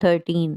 13।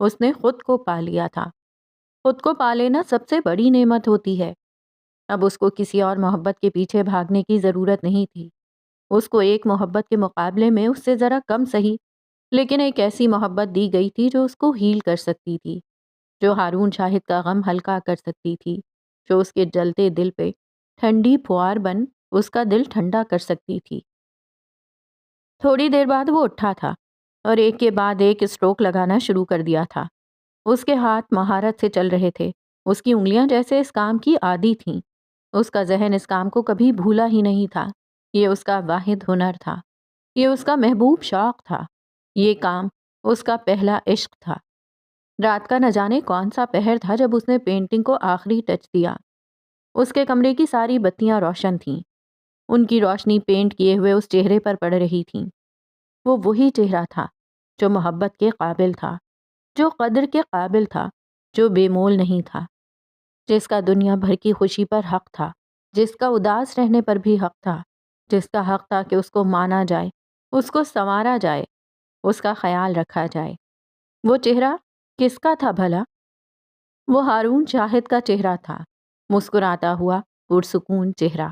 اس نے خود کو پا لیا تھا۔ خود کو پا لینا سب سے بڑی نعمت ہوتی ہے۔ اب اس کو کسی اور محبت کے پیچھے بھاگنے کی ضرورت نہیں تھی۔ اس کو ایک محبت کے مقابلے میں اس سے ذرا کم سہی، لیکن ایک ایسی محبت دی گئی تھی جو اس کو ہیل کر سکتی تھی، جو ہارون شاہد کا غم ہلکا کر سکتی تھی، جو اس کے جلتے دل پہ ٹھنڈی پھوار بن اس کا دل ٹھنڈا کر سکتی تھی۔ تھوڑی دیر بعد وہ اٹھا تھا اور ایک کے بعد ایک اسٹروک لگانا شروع کر دیا تھا۔ اس کے ہاتھ مہارت سے چل رہے تھے، اس کی انگلیاں جیسے اس کام کی عادی تھیں۔ اس کا ذہن اس کام کو کبھی بھولا ہی نہیں تھا۔ یہ اس کا واحد ہنر تھا، یہ اس کا محبوب شوق تھا، یہ کام اس کا پہلا عشق تھا۔ رات کا نہ جانے کون سا پہر تھا جب اس نے پینٹنگ کو آخری ٹچ دیا۔ اس کے کمرے کی ساری بتیاں روشن تھیں، ان کی روشنی پینٹ کیے ہوئے اس چہرے پر پڑ رہی تھیں۔ وہ وہی چہرہ تھا جو محبت کے قابل تھا، جو قدر کے قابل تھا، جو بے مول نہیں تھا، جس کا دنیا بھر کی خوشی پر حق تھا، جس کا اداس رہنے پر بھی حق تھا، جس کا حق تھا کہ اس کو مانا جائے، اس کو سنوارا جائے، اس کا خیال رکھا جائے۔ وہ چہرہ کس کا تھا بھلا؟ وہ ہارون شاہد کا چہرہ تھا، مسکراتا ہوا پرسکون چہرہ۔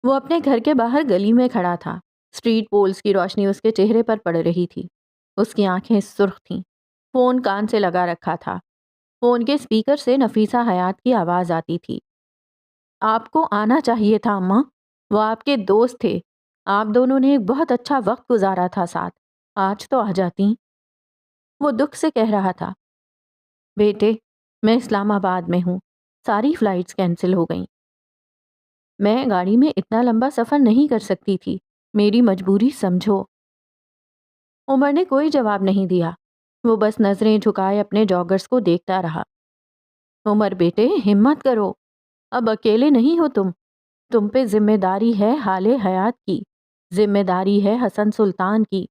وہ اپنے گھر کے باہر گلی میں کھڑا تھا، اسٹریٹ پولز کی روشنی اس کے چہرے پر پڑ رہی تھی، اس کی آنکھیں سرخ تھیں، فون کان سے لگا رکھا تھا، فون کے اسپیکر سے نفیسہ حیات کی آواز آتی تھی۔ آپ کو آنا چاہیے تھا اماں، وہ آپ کے دوست تھے، آپ دونوں نے ایک بہت اچھا وقت گزارا تھا ساتھ، آج تو آ جاتی۔ وہ دکھ سے کہہ رہا تھا، بیٹے میں اسلام آباد میں ہوں، ساری فلائٹس کینسل ہو گئیں، میں گاڑی میں اتنا لمبا سفر نہیں کر سکتی تھی، میری مجبوری سمجھو۔ عمر نے کوئی جواب نہیں دیا، وہ بس نظریں جھکائے اپنے جاگرز کو دیکھتا رہا۔ عمر بیٹے ہمت کرو، اب اکیلے نہیں ہو تم پہ ذمہ داری ہے حال حیات کی، ذمہ داری ہے حسن سلطان کی،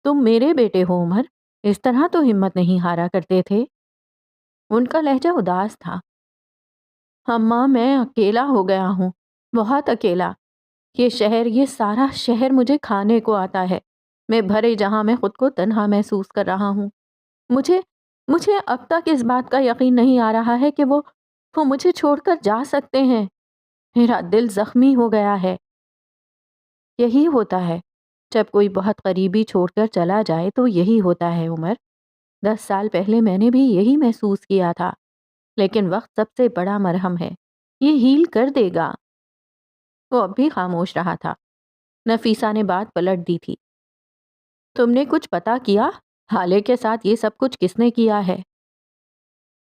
تم میرے بیٹے ہو عمر، اس طرح تو ہمت نہیں ہارا کرتے تھے۔ ان کا لہجہ اداس تھا۔ اماں میں اکیلا ہو گیا ہوں، بہت اکیلا، یہ سارا شہر مجھے کھانے کو آتا ہے، میں بھرے جہاں میں خود کو تنہا محسوس کر رہا ہوں۔ مجھے اب تک اس بات کا یقین نہیں آ رہا ہے کہ وہ مجھے چھوڑ کر جا سکتے ہیں، میرا دل زخمی ہو گیا ہے۔ یہی ہوتا ہے جب کوئی بہت قریبی چھوڑ کر چلا جائے تو یہی ہوتا ہے عمر، 10 سال پہلے میں نے بھی یہی محسوس کیا تھا، لیکن وقت سب سے بڑا مرہم ہے، یہ ہیل کر دے گا۔ وہ اب بھی خاموش رہا تھا۔ نفیسہ نے بات پلٹ دی تھی، تم نے کچھ پتا کیا حالے کے ساتھ یہ سب کچھ کس نے کیا ہے؟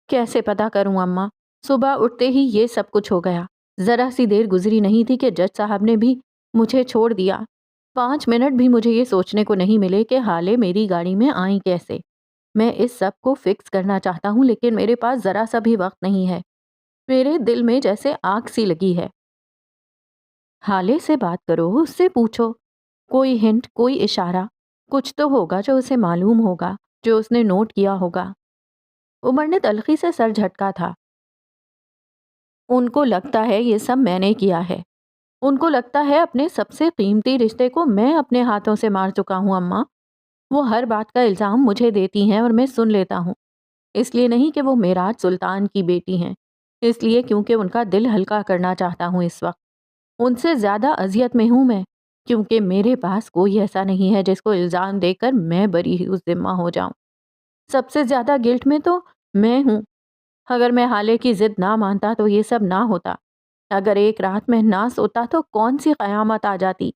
کیسے پتا کروں اماں، صبح اٹھتے ہی یہ سب کچھ ہو گیا، ذرا سی دیر گزری نہیں تھی کہ جج صاحب نے بھی مجھے چھوڑ دیا، 5 منٹ بھی مجھے یہ سوچنے کو نہیں ملے کہ حالے میری گاڑی میں آئیں کیسے۔ میں اس سب کو فکس کرنا چاہتا ہوں لیکن میرے پاس ذرا سا بھی وقت نہیں ہے، میرے دل میں جیسے آگ سی لگی ہے۔ حالے سے بات کرو، اس سے پوچھو، کوئی ہنٹ، کوئی اشارہ، کچھ تو ہوگا جو اسے معلوم ہوگا، جو اس نے نوٹ کیا ہوگا۔ عمر نے تلخی سے سر جھٹکا تھا۔ ان کو لگتا ہے یہ سب میں نے کیا ہے، ان کو لگتا ہے اپنے سب سے قیمتی رشتے کو میں اپنے ہاتھوں سے مار چکا ہوں اماں، وہ ہر بات کا الزام مجھے دیتی ہیں اور میں سن لیتا ہوں، اس لیے نہیں کہ وہ معراج سلطان کی بیٹی ہیں، اس لیے کیونکہ ان کا دل ہلکا کرنا چاہتا ہوں۔ اس وقت ان سے زیادہ اذیت میں ہوں میں، کیونکہ میرے پاس کوئی ایسا نہیں ہے جس کو الزام دے کر میں بری ذمہ ہو جاؤں۔ سب سے زیادہ گلٹ میں تو میں ہوں۔ اگر میں حالے کی ضد نہ مانتا تو یہ سب نہ ہوتا، اگر ایک رات میں نہ سوتا تو کون سی قیامت آ جاتی،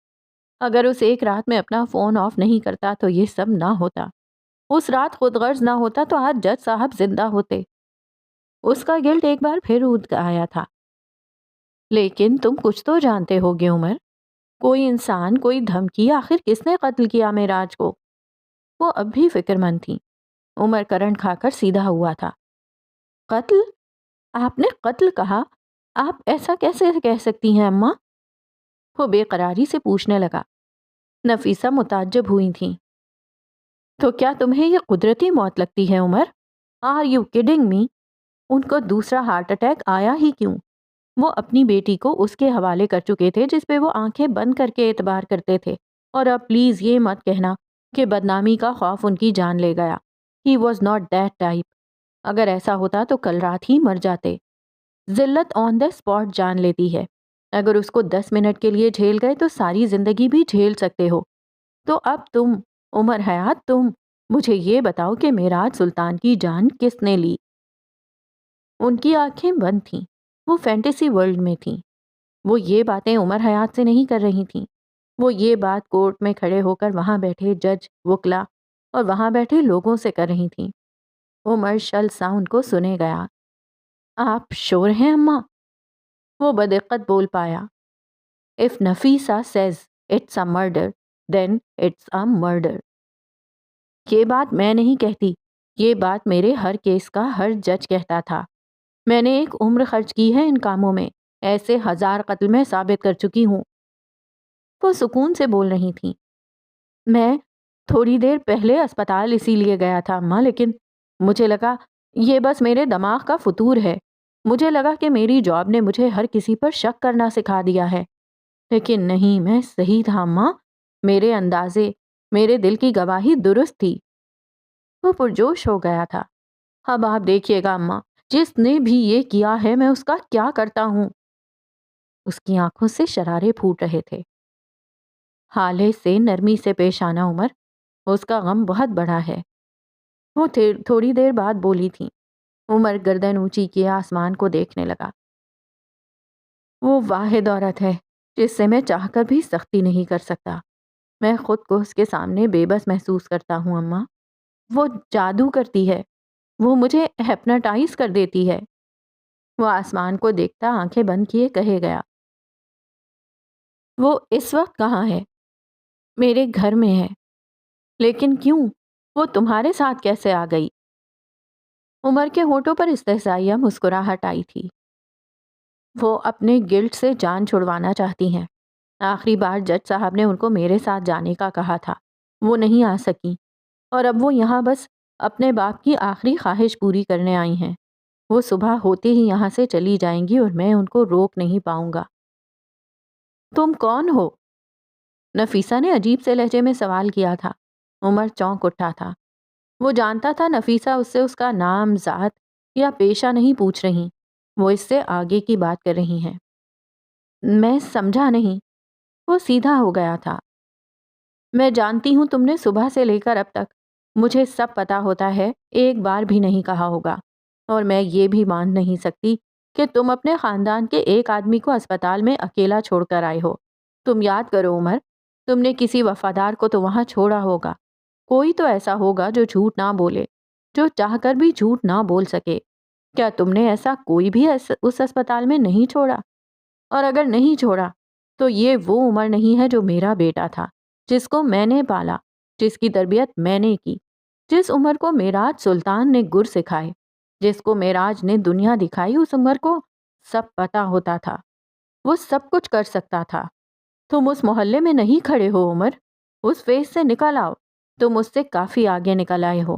اگر اس ایک رات میں اپنا فون آف نہیں کرتا تو یہ سب نہ ہوتا، اس رات خود غرض نہ ہوتا تو آج جج صاحب زندہ ہوتے۔ اس کا گلٹ ایک بار پھر اٹھ آیا تھا۔ لیکن تم کچھ تو جانتے ہوگے عمر، کوئی انسان، کوئی دھمکی، آخر کس نے قتل کیا معراج کو؟ وہ اب بھی فکر مند تھی۔ عمر کرنٹ کھا کر سیدھا ہوا تھا۔ قتل؟ آپ نے قتل کہا؟ آپ ایسا کیسے کہہ سکتی ہیں اماں؟ وہ بے قراری سے پوچھنے لگا۔ نفیسہ متعجب ہوئی تھیں۔ تو کیا تمہیں یہ قدرتی موت لگتی ہے عمر؟ Are you kidding me? ان کو دوسرا ہارٹ اٹیک آیا ہی کیوں؟ وہ اپنی بیٹی کو اس کے حوالے کر چکے تھے جس پہ وہ آنکھیں بند کر کے اعتبار کرتے تھے، اور اب پلیز یہ مت کہنا کہ بدنامی کا خوف ان کی جان لے گیا. He was not that type. اگر ایسا ہوتا تو کل رات ہی مر جاتے. ذلت آن دا اسپاٹ جان لیتی ہے. اگر اس کو 10 منٹ کے لیے جھیل گئے تو ساری زندگی بھی جھیل سکتے ہو. تو اب تم، عمر حیات، تم مجھے یہ بتاؤ کہ معراج سلطان کی جان کس نے لی؟ ان کی آنکھیں بند تھیں. وہ فینٹیسی ورلڈ میں تھیں. وہ یہ باتیں عمر حیات سے نہیں کر رہی تھیں. وہ یہ بات کورٹ میں کھڑے ہو کر وہاں بیٹھے جج، وکلا اور وہاں بیٹھے لوگوں سے کر رہی تھیں. عمر شل سا ان کو سنے گیا. آپ شور ہیں اماں؟ وہ بدقت بول پایا. If Nafisa says it's a murder, then it's a murder. یہ بات میں نہیں کہتی. یہ بات میرے ہر کیس کا ہر جج کہتا تھا. میں نے ایک عمر خرچ کی ہے ان کاموں میں. ایسے 1000 قتل میں ثابت کر چکی ہوں. وہ سکون سے بول رہی تھیں. میں تھوڑی دیر پہلے اسپتال اسی لیے گیا تھا اماں، لیکن مجھے لگا یہ بس میرے دماغ کا فطور ہے. مجھے لگا کہ میری جاب نے مجھے ہر کسی پر شک کرنا سکھا دیا ہے. لیکن نہیں، میں صحیح تھا اماں. میرے اندازے، میرے دل کی گواہی درست تھی. وہ پرجوش ہو گیا تھا. اب آپ دیکھیے گا اماں، جس نے بھی یہ کیا ہے میں اس کا کیا کرتا ہوں. اس کی آنکھوں سے شرارے پھوٹ رہے تھے. حالے سے نرمی سے پیش آنا عمر. اس کا غم بہت بڑا ہے. وہ تھوڑی دیر بعد بولی تھی. عمر گردن اونچی کیے آسمان کو دیکھنے لگا. وہ واحد عورت ہے جس سے میں چاہ کر بھی سختی نہیں کر سکتا. میں خود کو اس کے سامنے بے بس محسوس کرتا ہوں اماں. وہ جادو کرتی ہے. وہ مجھے ہیپناٹائز کر دیتی ہے. وہ آسمان کو دیکھتا آنکھیں بند کیے کہے گیا. وہ اس وقت کہاں ہے؟ میرے گھر میں ہے. لیکن کیوں؟ وہ تمہارے ساتھ کیسے آ گئی؟ عمر کے ہونٹوں پر استحزائیہ مسکراہٹ آئی تھی. وہ اپنے گلٹ سے جان چھڑوانا چاہتی ہیں. آخری بار جج صاحب نے ان کو میرے ساتھ جانے کا کہا تھا. وہ نہیں آ سکیں اور اب وہ یہاں بس اپنے باپ کی آخری خواہش پوری کرنے آئی ہیں. وہ صبح ہوتے ہی یہاں سے چلی جائیں گی اور میں ان کو روک نہیں پاؤں گا. تم کون ہو؟ نفیسہ نے عجیب سے لہجے میں سوال کیا تھا. عمر چونک اٹھا تھا. وہ جانتا تھا نفیسہ اس سے اس کا نام، ذات یا پیشہ نہیں پوچھ رہی. وہ اس سے آگے کی بات کر رہی ہیں. میں سمجھا نہیں. وہ سیدھا ہو گیا تھا. میں جانتی ہوں تم نے صبح سے لے کر اب تک مجھے سب پتا ہوتا ہے ایک بار بھی نہیں کہا ہوگا. اور میں یہ بھی مان نہیں سکتی کہ تم اپنے خاندان کے ایک آدمی کو اسپتال میں اکیلا چھوڑ کر آئے ہو. تم یاد کرو عمر، تم نے کسی وفادار کو تو وہاں چھوڑا ہوگا. کوئی تو ایسا ہوگا جو جھوٹ نہ بولے، جو چاہ کر بھی جھوٹ نہ بول سکے. کیا تم نے ایسا کوئی بھی اس اسپتال میں نہیں چھوڑا؟ اور اگر نہیں چھوڑا تو یہ وہ عمر نہیں ہے جو میرا بیٹا تھا، جس کو میں نے پالا، جس کی تربیت میں نے کی، جس عمر کو معراج سلطان نے گر سکھائے، جس کو معراج نے دنیا دکھائی. اس عمر کو سب پتا ہوتا تھا. وہ سب کچھ کر سکتا تھا. تم اس محلے میں نہیں کھڑے ہو عمر. اس فیس سے نکل آؤ. تم اس سے کافی آگے نکل آئے ہو.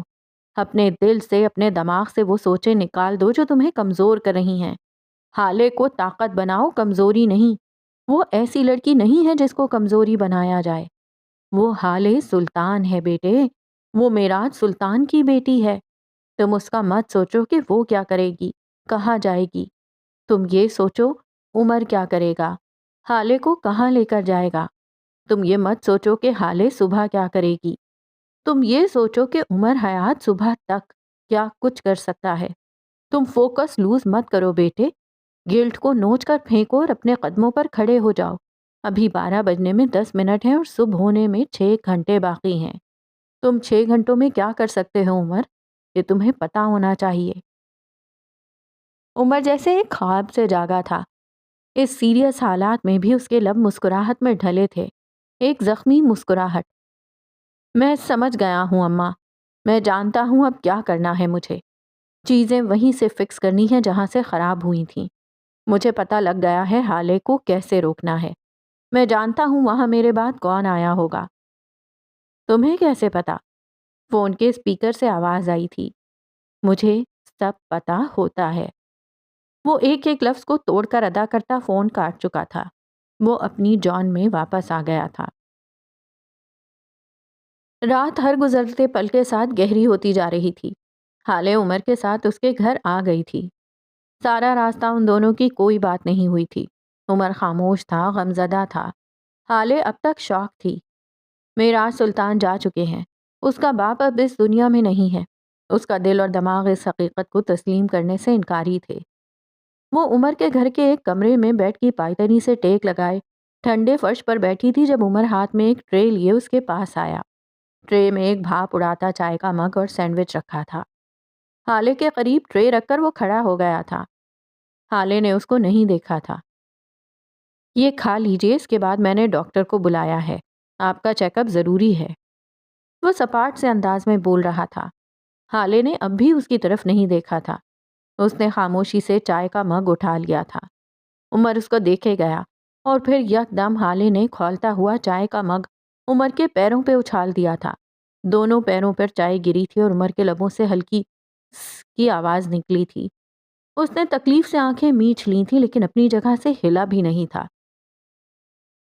اپنے دل سے، اپنے دماغ سے وہ سوچیں نکال دو جو تمہیں کمزور کر رہی ہیں. حالے کو طاقت بناؤ، کمزوری نہیں. وہ ایسی لڑکی نہیں ہے جس کو کمزوری بنایا جائے. وہ حالے سلطان ہے بیٹے. وہ معراج سلطان کی بیٹی ہے. تم اس کا مت سوچو کہ وہ کیا کرے گی، کہاں جائے گی. تم یہ سوچو عمر کیا کرے گا، حالے کو کہاں لے کر جائے گا. تم یہ مت سوچو کہ حالے صبح کیا کرے گی. تم یہ سوچو کہ عمر حیات صبح تک کیا کچھ کر سکتا ہے. تم فوکس لوز مت کرو بیٹے. گلٹ کو نوچ کر پھینکو اور اپنے قدموں پر کھڑے ہو جاؤ. ابھی 12 بجنے میں 10 منٹ ہیں اور صبح ہونے میں 6 گھنٹے باقی ہیں. تم 6 گھنٹوں میں کیا کر سکتے ہو عمر؟ یہ تمہیں پتا ہونا چاہیے. عمر جیسے ایک خواب سے جاگا تھا. اس سیریس حالات میں بھی اس کے لب مسکراہٹ میں ڈھلے تھے، ایک زخمی مسکراہٹ. میں سمجھ گیا ہوں اماں. میں جانتا ہوں اب کیا کرنا ہے مجھے. چیزیں وہیں سے فکس کرنی ہیں جہاں سے خراب ہوئی تھیں. مجھے پتا لگ گیا ہے حالے کو کیسے روکنا ہے. میں جانتا ہوں وہاں میرے بعد کون آیا ہوگا. تمہیں کیسے پتا؟ فون کے اسپیکر سے آواز آئی تھی. مجھے سب پتا ہوتا ہے. وہ ایک ایک لفظ کو توڑ کر ادا کرتا فون کاٹ چکا تھا. وہ اپنی جان میں واپس آ گیا تھا. رات ہر گزرتے پل کے ساتھ گہری ہوتی جا رہی تھی۔ ہالے عمر کے ساتھ اس کے گھر آ گئی تھی۔ سارا راستہ ان دونوں کی کوئی بات نہیں ہوئی تھی۔ عمر خاموش تھا، غمزدہ تھا۔ ہالے اب تک شوق تھی۔ میراث سلطان جا چکے ہیں۔ اس کا باپ اب اس دنیا میں نہیں ہے۔ اس کا دل اور دماغ اس حقیقت کو تسلیم کرنے سے انکاری تھے۔ وہ عمر کے گھر کے ایک کمرے میں بیڈ کی پائتنی سے ٹیک لگائے ٹھنڈے فرش پر بیٹھی تھی جب عمر ہاتھ میں ایک ٹرے لیے اس کے پاس آیا۔ ٹرے میں ایک بھاپ اڑاتا چائے کا مگ اور سینڈوچ رکھا تھا۔ ہالے کے قریب ٹرے رکھ کر وہ کھڑا ہو گیا تھا۔ ہالے نے اس کو نہیں دیکھا تھا۔ یہ کھا لیجئے، اس کے بعد میں نے ڈاکٹر کو بلایا ہے۔ آپ کا چیک اپ ضروری ہے۔ وہ سپاٹ سے انداز میں بول رہا تھا۔ ہالے نے اب بھی اس کی طرف نہیں دیکھا تھا۔ اس نے خاموشی سے چائے کا مگ اٹھا لیا تھا۔ عمر اس کو دیکھے گیا اور پھر یکدم ہالے نے کھولتا ہوا چائے کا مگ عمر کے پیروں پہ اچھال دیا تھا۔ دونوں پیروں پر چائے گری تھی اور عمر کے لبوں سے ہلکی س کی آواز نکلی تھی۔ اس نے تکلیف سے آنکھیں میچ لی تھی لیکن اپنی جگہ سے ہلا بھی نہیں تھا۔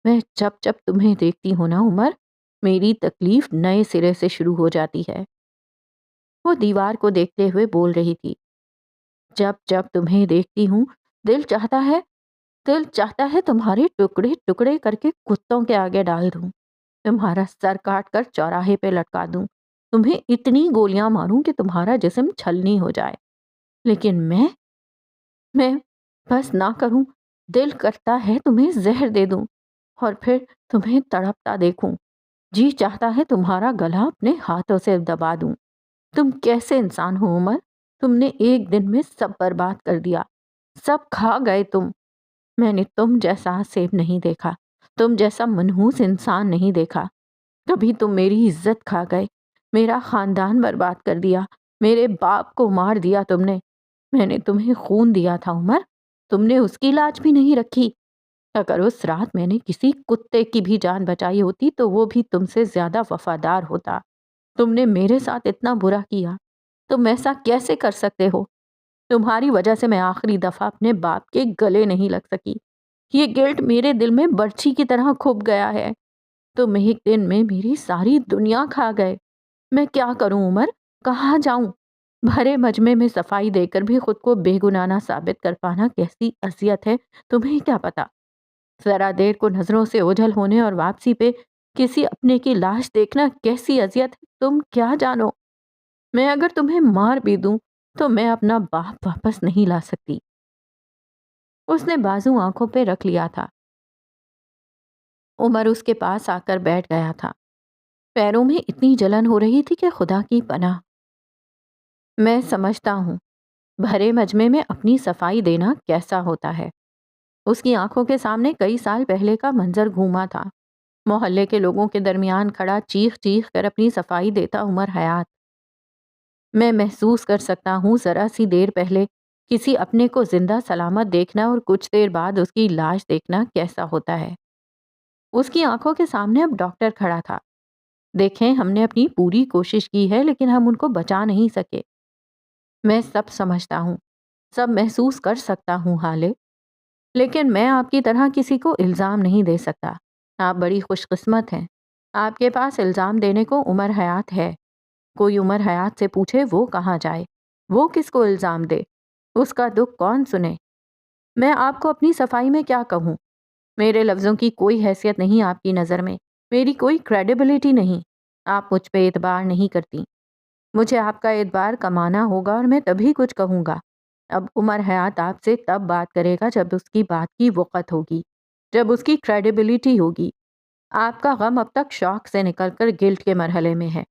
میں جب جب تمہیں دیکھتی ہوں نا عمر، میری تکلیف نئے سرے سے شروع ہو جاتی ہے۔ وہ دیوار کو دیکھتے ہوئے بول رہی تھی۔ جب جب تمہیں دیکھتی ہوں دل چاہتا ہے تمہارے ٹکڑے ٹکڑے کر کے کتوں کے آگے ڈال دوں، تمہارا سر کاٹ کر چوراہے پہ لٹکا دوں، تمہیں اتنی گولیاں ماروں کہ تمہارا جسم چھلنی ہو جائے۔ لیکن میں بس نہ کروں۔ دل کرتا ہے تمہیں زہر دے دوں اور پھر تمہیں تڑپتا دیکھوں۔ جی چاہتا ہے تمہارا گلا اپنے ہاتھوں سے دبا دوں۔ تم کیسے انسان ہو عمر؟ تم نے ایک دن میں سب برباد کر دیا، سب کھا گئے تم۔ میں نے تم جیسا سیب نہیں دیکھا، تم جیسا منحوس انسان نہیں دیکھا۔ کبھی تم میری عزت کھا گئے، میرا خاندان برباد کر دیا، میرے باپ کو مار دیا تم نے۔ میں نے تمہیں خون دیا تھا عمر، تم نے اس کی لاج بھی نہیں رکھی۔ اگر اس رات میں نے کسی کتے کی بھی جان بچائی ہوتی تو وہ بھی تم سے زیادہ وفادار ہوتا۔ تم نے میرے ساتھ اتنا برا کیا، تم ایسا کیسے کر سکتے ہو؟ تمہاری وجہ سے میں آخری دفعہ اپنے باپ کے گلے نہیں لگ سکی۔ یہ گلٹ میرے دل میں برچھی کی طرح کھپ گیا ہے۔ تم ایک دن میں میری ساری دنیا کھا گئے۔ میں کیا کروں عمر؟ کہاں جاؤں؟ بھرے مجمع میں صفائی دے کر بھی خود کو بے گناہ نہ ثابت کر پانا کیسی اذیت ہے تمہیں کیا پتا؟ ذرا دیر کو نظروں سے اوجھل ہونے اور واپسی پہ کسی اپنے کی لاش دیکھنا کیسی اذیت ہے تم کیا جانو؟ میں اگر تمہیں مار بھی دوں تو میں اپنا باپ واپس نہیں لا سکتی۔ اس نے بازو آنکھوں پہ رکھ لیا تھا۔ عمر اس کے پاس آ کر بیٹھ گیا تھا۔ پیروں میں اتنی جلن ہو رہی تھی کہ خدا کی پناہ۔ میں سمجھتا ہوں بھرے مجمع میں اپنی صفائی دینا کیسا ہوتا ہے۔ اس کی آنکھوں کے سامنے کئی سال پہلے کا منظر گھوما تھا۔ محلے کے لوگوں کے درمیان کھڑا چیخ چیخ کر اپنی صفائی دیتا عمر حیات۔ میں محسوس کر سکتا ہوں ذرا سی دیر پہلے کسی اپنے کو زندہ سلامت دیکھنا اور کچھ دیر بعد اس کی لاش دیکھنا کیسا ہوتا ہے۔ اس کی آنکھوں کے سامنے اب ڈاکٹر کھڑا تھا۔ دیکھیں ہم نے اپنی پوری کوشش کی ہے لیکن ہم ان کو بچا نہیں سکے۔ میں سب سمجھتا ہوں، سب محسوس کر سکتا ہوں حالے، لیکن میں آپ کی طرح کسی کو الزام نہیں دے سکتا۔ آپ بڑی خوش قسمت ہیں، آپ کے پاس الزام دینے کو عمر حیات ہے۔ کوئی عمر حیات سے پوچھے وہ کہاں جائے، وہ کس کو الزام دے، اس کا دکھ کون سنے؟ میں آپ کو اپنی صفائی میں کیا کہوں؟ میرے لفظوں کی کوئی حیثیت نہیں آپ کی نظر میں، میری کوئی کریڈیبلٹی نہیں۔ آپ مجھ پہ اعتبار نہیں کرتی۔ مجھے آپ کا اعتبار کمانا ہوگا اور میں تبھی کچھ کہوں گا۔ اب عمر حیات آپ سے تب بات کرے گا جب اس کی بات کی وقت ہوگی، جب اس کی کریڈیبلٹی ہوگی۔ آپ کا غم اب تک شوق سے نکل کر گلٹ کے مرحلے میں ہے۔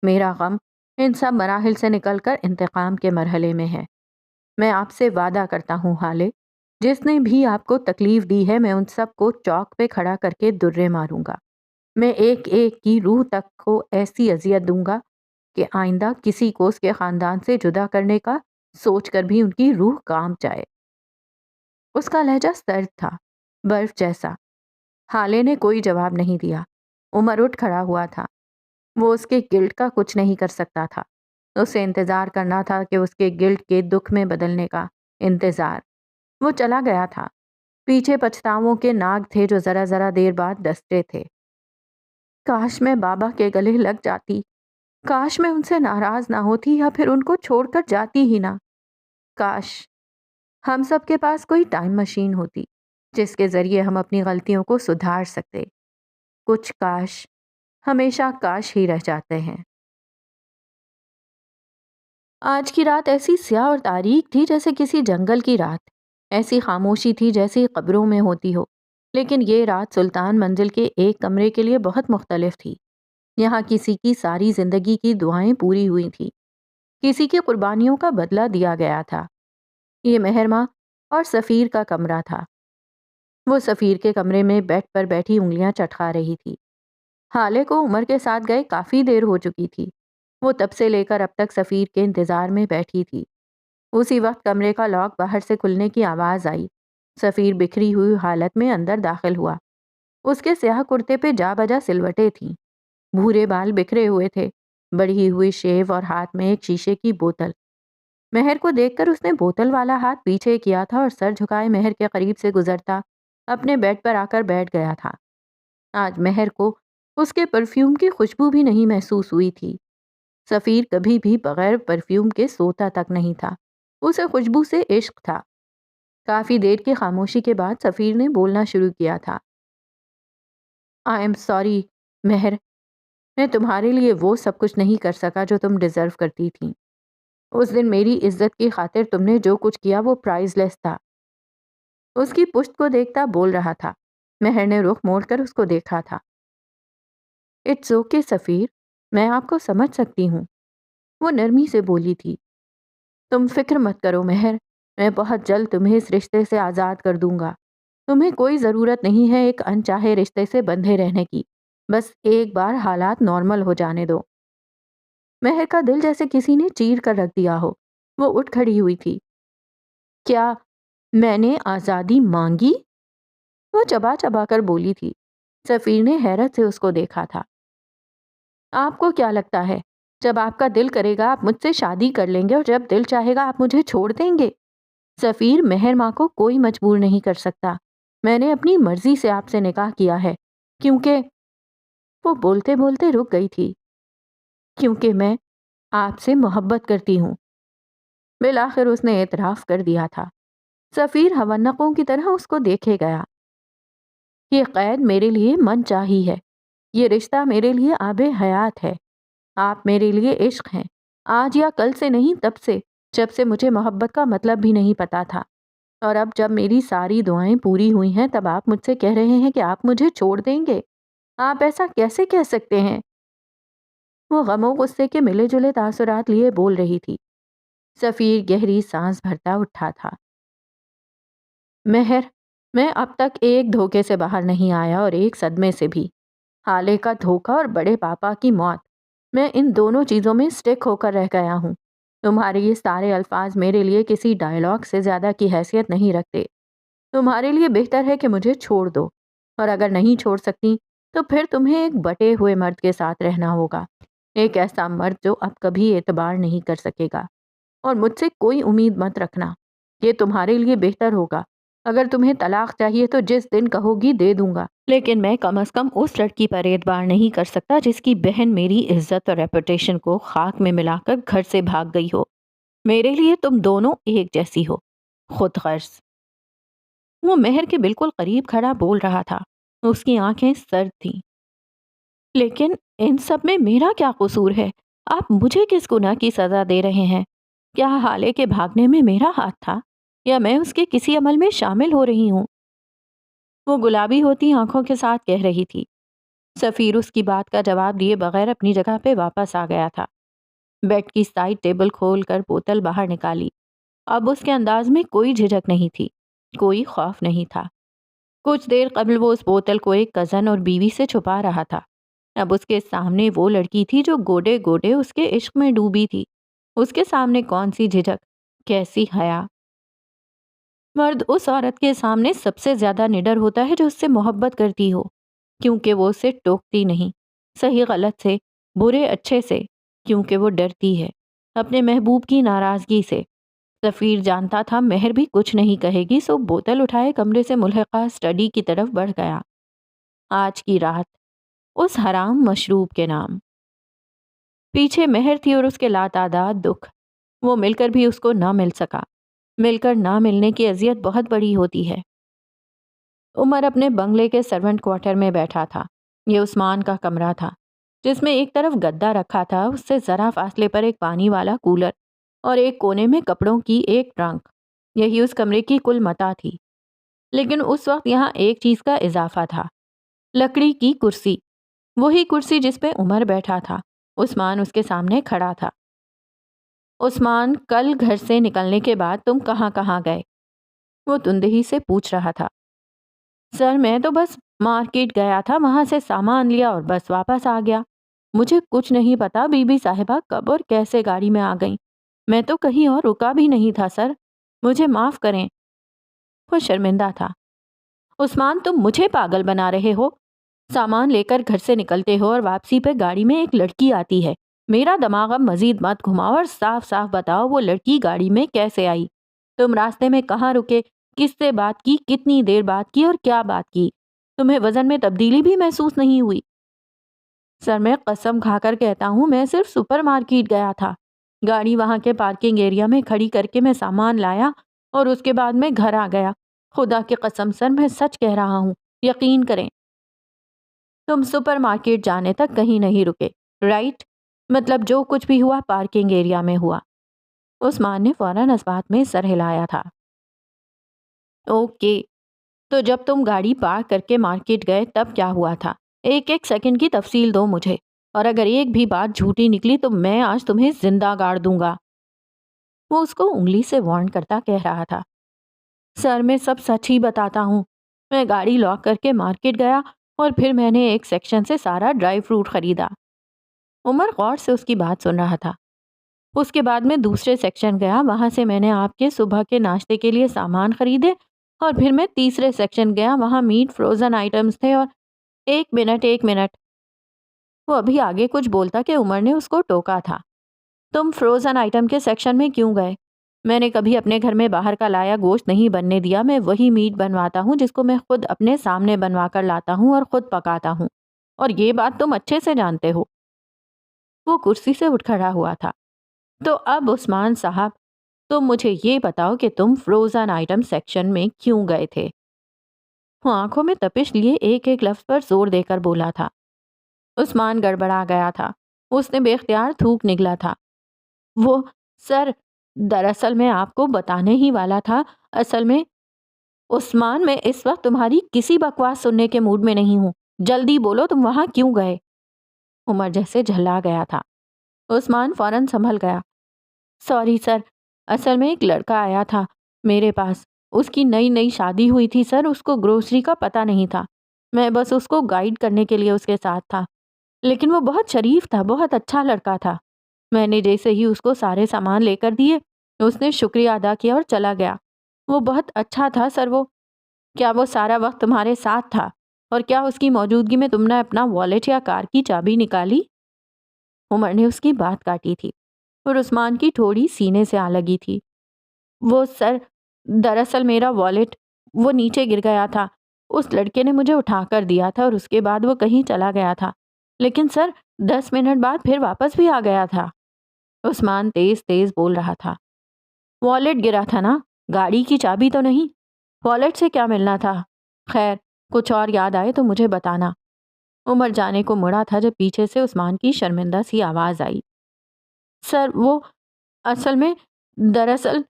میرا غم ان سب مراحل سے نکل کر انتقام کے مرحلے میں ہے۔ میں آپ سے وعدہ کرتا ہوں حالے، جس نے بھی آپ کو تکلیف دی ہے میں ان سب کو چوک پہ کھڑا کر کے درے ماروں گا۔ میں ایک ایک کی روح تک کو ایسی اذیت دوں گا کہ آئندہ کسی کو اس کے خاندان سے جدا کرنے کا سوچ کر بھی ان کی روح کانپ جائے۔ اس کا لہجہ سرد تھا، برف جیسا۔ حالے نے کوئی جواب نہیں دیا۔ عمر اٹھ کھڑا ہوا تھا۔ وہ اس کے گلٹ کا کچھ نہیں کر سکتا تھا۔ اسے انتظار کرنا تھا کہ اس کے گلٹ کے دکھ میں بدلنے کا انتظار۔ وہ چلا گیا تھا۔ پیچھے پچھتاووں کے ناگ تھے جو ذرا ذرا دیر بعد دستے تھے۔ کاش میں بابا کے گلے لگ جاتی، کاش میں ان سے ناراض نہ ہوتی یا پھر ان کو چھوڑ کر جاتی ہی نہ۔ کاش ہم سب کے پاس کوئی ٹائم مشین ہوتی جس کے ذریعے ہم اپنی غلطیوں کو سدھار سکتے۔ کچھ کاش ہمیشہ کاش ہی رہ جاتے ہیں۔ آج کی رات ایسی سیاہ اور تاریک تھی جیسے کسی جنگل کی رات، ایسی خاموشی تھی جیسی قبروں میں ہوتی ہو، لیکن یہ رات سلطان منزل کے ایک کمرے کے لیے بہت مختلف تھی۔ یہاں کسی کی ساری زندگی کی دعائیں پوری ہوئی تھیں، کسی کی قربانیوں کا بدلہ دیا گیا تھا۔ یہ مہرماں اور سفیر کا کمرہ تھا۔ وہ سفیر کے کمرے میں بیڈ پر بیٹھی انگلیاں چٹکا رہی تھی۔ حالے کو عمر کے ساتھ گئے کافی دیر ہو چکی تھی۔ وہ تب سے لے کر اب تک سفیر کے انتظار میں بیٹھی تھی۔ اسی وقت کمرے کا لاک باہر سے کھلنے کی آواز آئی۔ سفیر بکھری ہوئی حالت میں اندر داخل ہوا۔ اس کے سیاہ کرتے پہ جا بجا سلوٹیں تھیں، بھورے بال بکھرے ہوئے تھے، بڑھی ہوئی شیو اور ہاتھ میں ایک شیشے کی بوتل۔ مہر کو دیکھ کر اس نے بوتل والا ہاتھ پیچھے کیا تھا اور سر جھکائے مہر کے قریب سے گزرتا اپنے بیڈ پر آ کر بیٹھ گیا تھا۔ آج مہر کو اس کے پرفیوم کی خوشبو بھی نہیں محسوس ہوئی تھی۔ سفیر کبھی بھی بغیر پرفیوم کے سوتا تک نہیں تھا، اسے خوشبو سے عشق تھا۔ کافی دیر کی خاموشی کے بعد سفیر نے بولنا شروع کیا تھا۔ آئی ایم سوری مہر، میں تمہارے لیے وہ سب کچھ نہیں کر سکا جو تم ڈیزرو کرتی تھی۔ اس دن میری عزت کی خاطر تم نے جو کچھ کیا وہ پرائز لیس تھا۔ اس کی پشت کو دیکھتا بول رہا تھا۔ مہر نے رخ موڑ کر اس کو دیکھا تھا۔ اٹس اوکے سفیر، میں آپ کو سمجھ سکتی ہوں، وہ نرمی سے بولی تھی۔ تم فکر مت کرو مہر، میں بہت جلد تمہیں اس رشتے سے آزاد کر دوں گا۔ تمہیں کوئی ضرورت نہیں ہے ایک انچاہے رشتے سے بندھے رہنے کی، بس ایک بار حالات نارمل ہو جانے دو۔ مہر کا دل جیسے کسی نے چیر کر رکھ دیا ہو، وہ اٹھ کھڑی ہوئی تھی۔ کیا میں نے آزادی مانگی؟ وہ چبا چبا کر بولی تھی۔ سفیر نے حیرت سے اس کو دیکھا تھا۔ آپ کو کیا لگتا ہے جب آپ کا دل کرے گا آپ مجھ سے شادی کر لیں گے اور جب دل چاہے گا آپ مجھے چھوڑ دیں گے؟ سفیر، مہر ماں کو کوئی مجبور نہیں کر سکتا۔ میں نے اپنی مرضی سے آپ سے نکاح کیا ہے، کیونکہ وہ بولتے بولتے رک گئی تھی۔ کیونکہ میں آپ سے محبت کرتی ہوں، بالآخر اس نے اعتراف کر دیا تھا۔ سفیر حونقوں کی طرح اس کو دیکھے گیا۔ یہ قید میرے لیے من چاہی ہے، یہ رشتہ میرے لیے آب حیات ہے۔ آپ میرے لیے عشق ہیں، آج یا کل سے نہیں، تب سے جب سے مجھے محبت کا مطلب بھی نہیں پتا تھا۔ اور اب جب میری ساری دعائیں پوری ہوئی ہیں تب آپ مجھ سے کہہ رہے ہیں کہ آپ مجھے چھوڑ دیں گے؟ آپ ایسا کیسے کہہ سکتے ہیں؟ وہ غم و غصے کے ملے جلے تاثرات لیے بول رہی تھی۔ سفیر گہری سانس بھرتا اٹھا تھا۔ مہر، میں اب تک ایک دھوکے سے باہر نہیں آیا اور ایک صدمے سے بھی۔ حالے کا دھوکہ اور بڑے پاپا کی موت، میں ان دونوں چیزوں میں سٹک ہو کر رہ گیا ہوں۔ تمہارے یہ سارے الفاظ میرے لیے کسی ڈائلاگ سے زیادہ کی حیثیت نہیں رکھتے۔ تمہارے لیے بہتر ہے کہ مجھے چھوڑ دو، اور اگر نہیں چھوڑ سکتی تو پھر تمہیں ایک بٹے ہوئے مرد کے ساتھ رہنا ہوگا، ایک ایسا مرد جو اب کبھی اعتبار نہیں کر سکے گا۔ اور مجھ سے کوئی امید مت رکھنا، یہ تمہارے لیے بہتر ہوگا۔ اگر تمہیں طلاق چاہیے تو جس دن کہو گی دے دوں گا، لیکن میں کم از کم اس لڑکی پر اعتبار نہیں کر سکتا جس کی بہن میری عزت اور ریپوٹیشن کو خاک میں ملا کر گھر سے بھاگ گئی ہو۔ میرے لیے تم دونوں ایک جیسی ہو، خود غرض۔ وہ مہر کے بالکل قریب کھڑا بول رہا تھا، اس کی آنکھیں سرد تھیں۔ لیکن ان سب میں میرا کیا قصور ہے؟ آپ مجھے کس گناہ کی سزا دے رہے ہیں؟ کیا حالے کے بھاگنے میں میرا ہاتھ تھا، یا میں اس کے کسی عمل میں شامل ہو رہی ہوں؟ وہ گلابی ہوتی آنکھوں کے ساتھ کہہ رہی تھی۔ سفیر اس کی بات کا جواب دیے بغیر اپنی جگہ پہ واپس آ گیا تھا۔ بیڈ کی سائڈ ٹیبل کھول کر بوتل باہر نکالی۔ اب اس کے انداز میں کوئی جھجک نہیں تھی، کوئی خوف نہیں تھا۔ کچھ دیر قبل وہ اس بوتل کو ایک کزن اور بیوی سے چھپا رہا تھا۔ اب اس کے سامنے وہ لڑکی تھی جو گوڈے گوڈے اس کے عشق میں ڈوبی تھی۔ اس کے سامنے کون سی جھجک، کیسی حیا؟ مرد اس عورت کے سامنے سب سے زیادہ نڈر ہوتا ہے جو اس سے محبت کرتی ہو، کیونکہ وہ اسے ٹوکتی نہیں، صحیح غلط سے، برے اچھے سے، کیونکہ وہ ڈرتی ہے اپنے محبوب کی ناراضگی سے۔ سفیر جانتا تھا مہر بھی کچھ نہیں کہے گی، سو بوتل اٹھائے کمرے سے ملحقہ اسٹڈی کی طرف بڑھ گیا۔ آج کی رات اس حرام مشروب کے نام۔ پیچھے مہر تھی اور اس کے لاتعداد دکھ۔ وہ مل کر بھی اس کو نہ مل سکا۔ مل کر نہ ملنے کی اذیت بہت بڑی ہوتی ہے۔ عمر اپنے بنگلے کے سرونٹ کوارٹر میں بیٹھا تھا۔ یہ عثمان کا کمرہ تھا، جس میں ایک طرف گدا رکھا تھا، اس سے ذرا فاصلے پر ایک پانی والا کولر اور ایک کونے میں کپڑوں کی ایک ٹرنک۔ یہی اس کمرے کی کل متاع تھی۔ لیکن اس وقت یہاں ایک چیز کا اضافہ تھا، لکڑی کی کرسی۔ وہی کرسی جس پہ عمر بیٹھا تھا۔ عثمان اس کے سامنے کھڑا تھا۔ عثمان، کل گھر سے نکلنے کے بعد تم کہاں کہاں گئے؟ وہ تندہی سے پوچھ رہا تھا۔ سر، میں تو بس مارکیٹ گیا تھا، وہاں سے سامان لیا اور بس واپس آ گیا۔ مجھے کچھ نہیں پتا بی بی صاحبہ کب اور کیسے گاڑی میں آ گئیں۔ میں تو کہیں اور رکا بھی نہیں تھا سر، مجھے معاف کریں۔ وہ شرمندہ تھا۔ عثمان، تم مجھے پاگل بنا رہے ہو؟ سامان لے کر گھر سے نکلتے ہو اور واپسی پہ گاڑی میں ایک لڑکی آتی ہے۔ میرا دماغ اب مزید مت گھماؤ اور صاف صاف بتاؤ وہ لڑکی گاڑی میں کیسے آئی؟ تم راستے میں کہاں رکے، کس سے بات کی، کتنی دیر بات کی اور کیا بات کی؟ تمہیں وزن میں تبدیلی بھی محسوس نہیں ہوئی؟ سر، میں قسم کھا کر کہتا ہوں میں صرف سپر مارکیٹ گیا تھا۔ گاڑی وہاں کے پارکنگ ایریا میں کھڑی کر کے میں سامان لایا اور اس کے بعد میں گھر آ گیا۔ خدا کی قسم سر، میں سچ کہہ رہا ہوں، یقین کریں۔ تم سپر مارکیٹ جانے تک کہیں نہیں رکے، رائٹ؟ مطلب جو کچھ بھی ہوا پارکنگ ایریا میں ہوا۔ عثمان نے فوراً اس بات میں سر ہلایا تھا۔ اوکے، تو جب تم گاڑی پارک کر کے مارکیٹ گئے تب کیا ہوا تھا؟ ایک ایک سیکنڈ کی تفصیل دو مجھے، اور اگر ایک بھی بات جھوٹی نکلی تو میں آج تمہیں زندہ گاڑ دوں گا۔ وہ اس کو انگلی سے وارن کرتا کہہ رہا تھا۔ سر، میں سب سچ ہی بتاتا ہوں۔ میں گاڑی لاک کر کے مارکیٹ گیا اور پھر میں نے ایک سیکشن سے سارا ڈرائی فروٹ خریدا۔ عمر غور سے اس کی بات سن رہا تھا۔ اس کے بعد میں دوسرے سیکشن گیا، وہاں سے میں نے آپ کے صبح کے ناشتے کے لیے سامان خریدے، اور پھر میں تیسرے سیکشن گیا، وہاں میٹ فروزن آئٹمز تھے۔ اور ایک منٹ۔ وہ ابھی آگے کچھ بولتا کہ عمر نے اس کو ٹوکا تھا۔ تم فروزن آئٹم کے سیکشن میں کیوں گئے؟ میں نے کبھی اپنے گھر میں باہر کا لایا گوشت نہیں بننے دیا۔ میں وہی میٹ بنواتا ہوں جس کو میں خود اپنے سامنے بنوا کر لاتا ہوں اور خود پکاتا ہوں، اور یہ بات تم اچھے سے جانتے ہو۔ وہ کرسی سے اٹھ کھڑا ہوا تھا۔ تو اب عثمان صاحب، تم مجھے یہ بتاؤ کہ تم فروزن آئٹم سیکشن میں کیوں گئے تھے؟ وہ آنکھوں میں تپش لیے ایک ایک لفظ پر زور دے کر بولا تھا۔ عثمان گڑبڑا گیا تھا۔ اس نے بے اختیار تھوک نگلا تھا۔ وہ، سر، دراصل میں آپ کو بتانے ہی والا تھا۔ اصل میں عثمان، میں اس وقت تمہاری کسی بکواس سننے کے موڈ میں نہیں ہوں۔ جلدی بولو، تم وہاں کیوں گئے؟ عمر جیسے جھلا گیا تھا۔ عثمان فوراً سنبھل گیا۔ سوری سر، اصل میں ایک لڑکا آیا تھا میرے پاس۔ اس کی نئی شادی ہوئی تھی سر، اس کو گروسری کا پتہ نہیں تھا۔ میں بس اس کو گائیڈ کرنے کے لیے اس کے ساتھ تھا، لیکن وہ بہت شریف تھا، بہت اچھا لڑکا تھا۔ میں نے جیسے ہی اس کو سارے سامان لے کر دیے، اس نے شکریہ ادا کیا اور چلا گیا۔ وہ بہت اچھا تھا سر۔ وہ، کیا وہ سارا وقت تمہارے ساتھ تھا؟ اور کیا اس کی موجودگی میں تم نے اپنا والیٹ یا کار کی چابی نکالی؟ عمر نے اس کی بات کاٹی تھی اور عثمان کی تھوڑی سینے سے آ لگی تھی۔ وہ، سر، دراصل میرا والیٹ وہ نیچے گر گیا تھا۔ اس لڑکے نے مجھے اٹھا کر دیا تھا اور اس کے بعد وہ کہیں چلا گیا تھا، لیکن سر 10 منٹ بعد پھر واپس بھی آ گیا تھا۔ عثمان تیز تیز بول رہا تھا۔ والیٹ گرا تھا نا، گاڑی کی چابی تو نہیں۔ والیٹ سے کیا ملنا تھا؟ خیر، کچھ اور یاد آئے تو مجھے بتانا۔ عمر جانے کو مڑا تھا جب پیچھے سے عثمان کی شرمندہ سی آواز آئی۔ سر، وہ اصل میں دراصل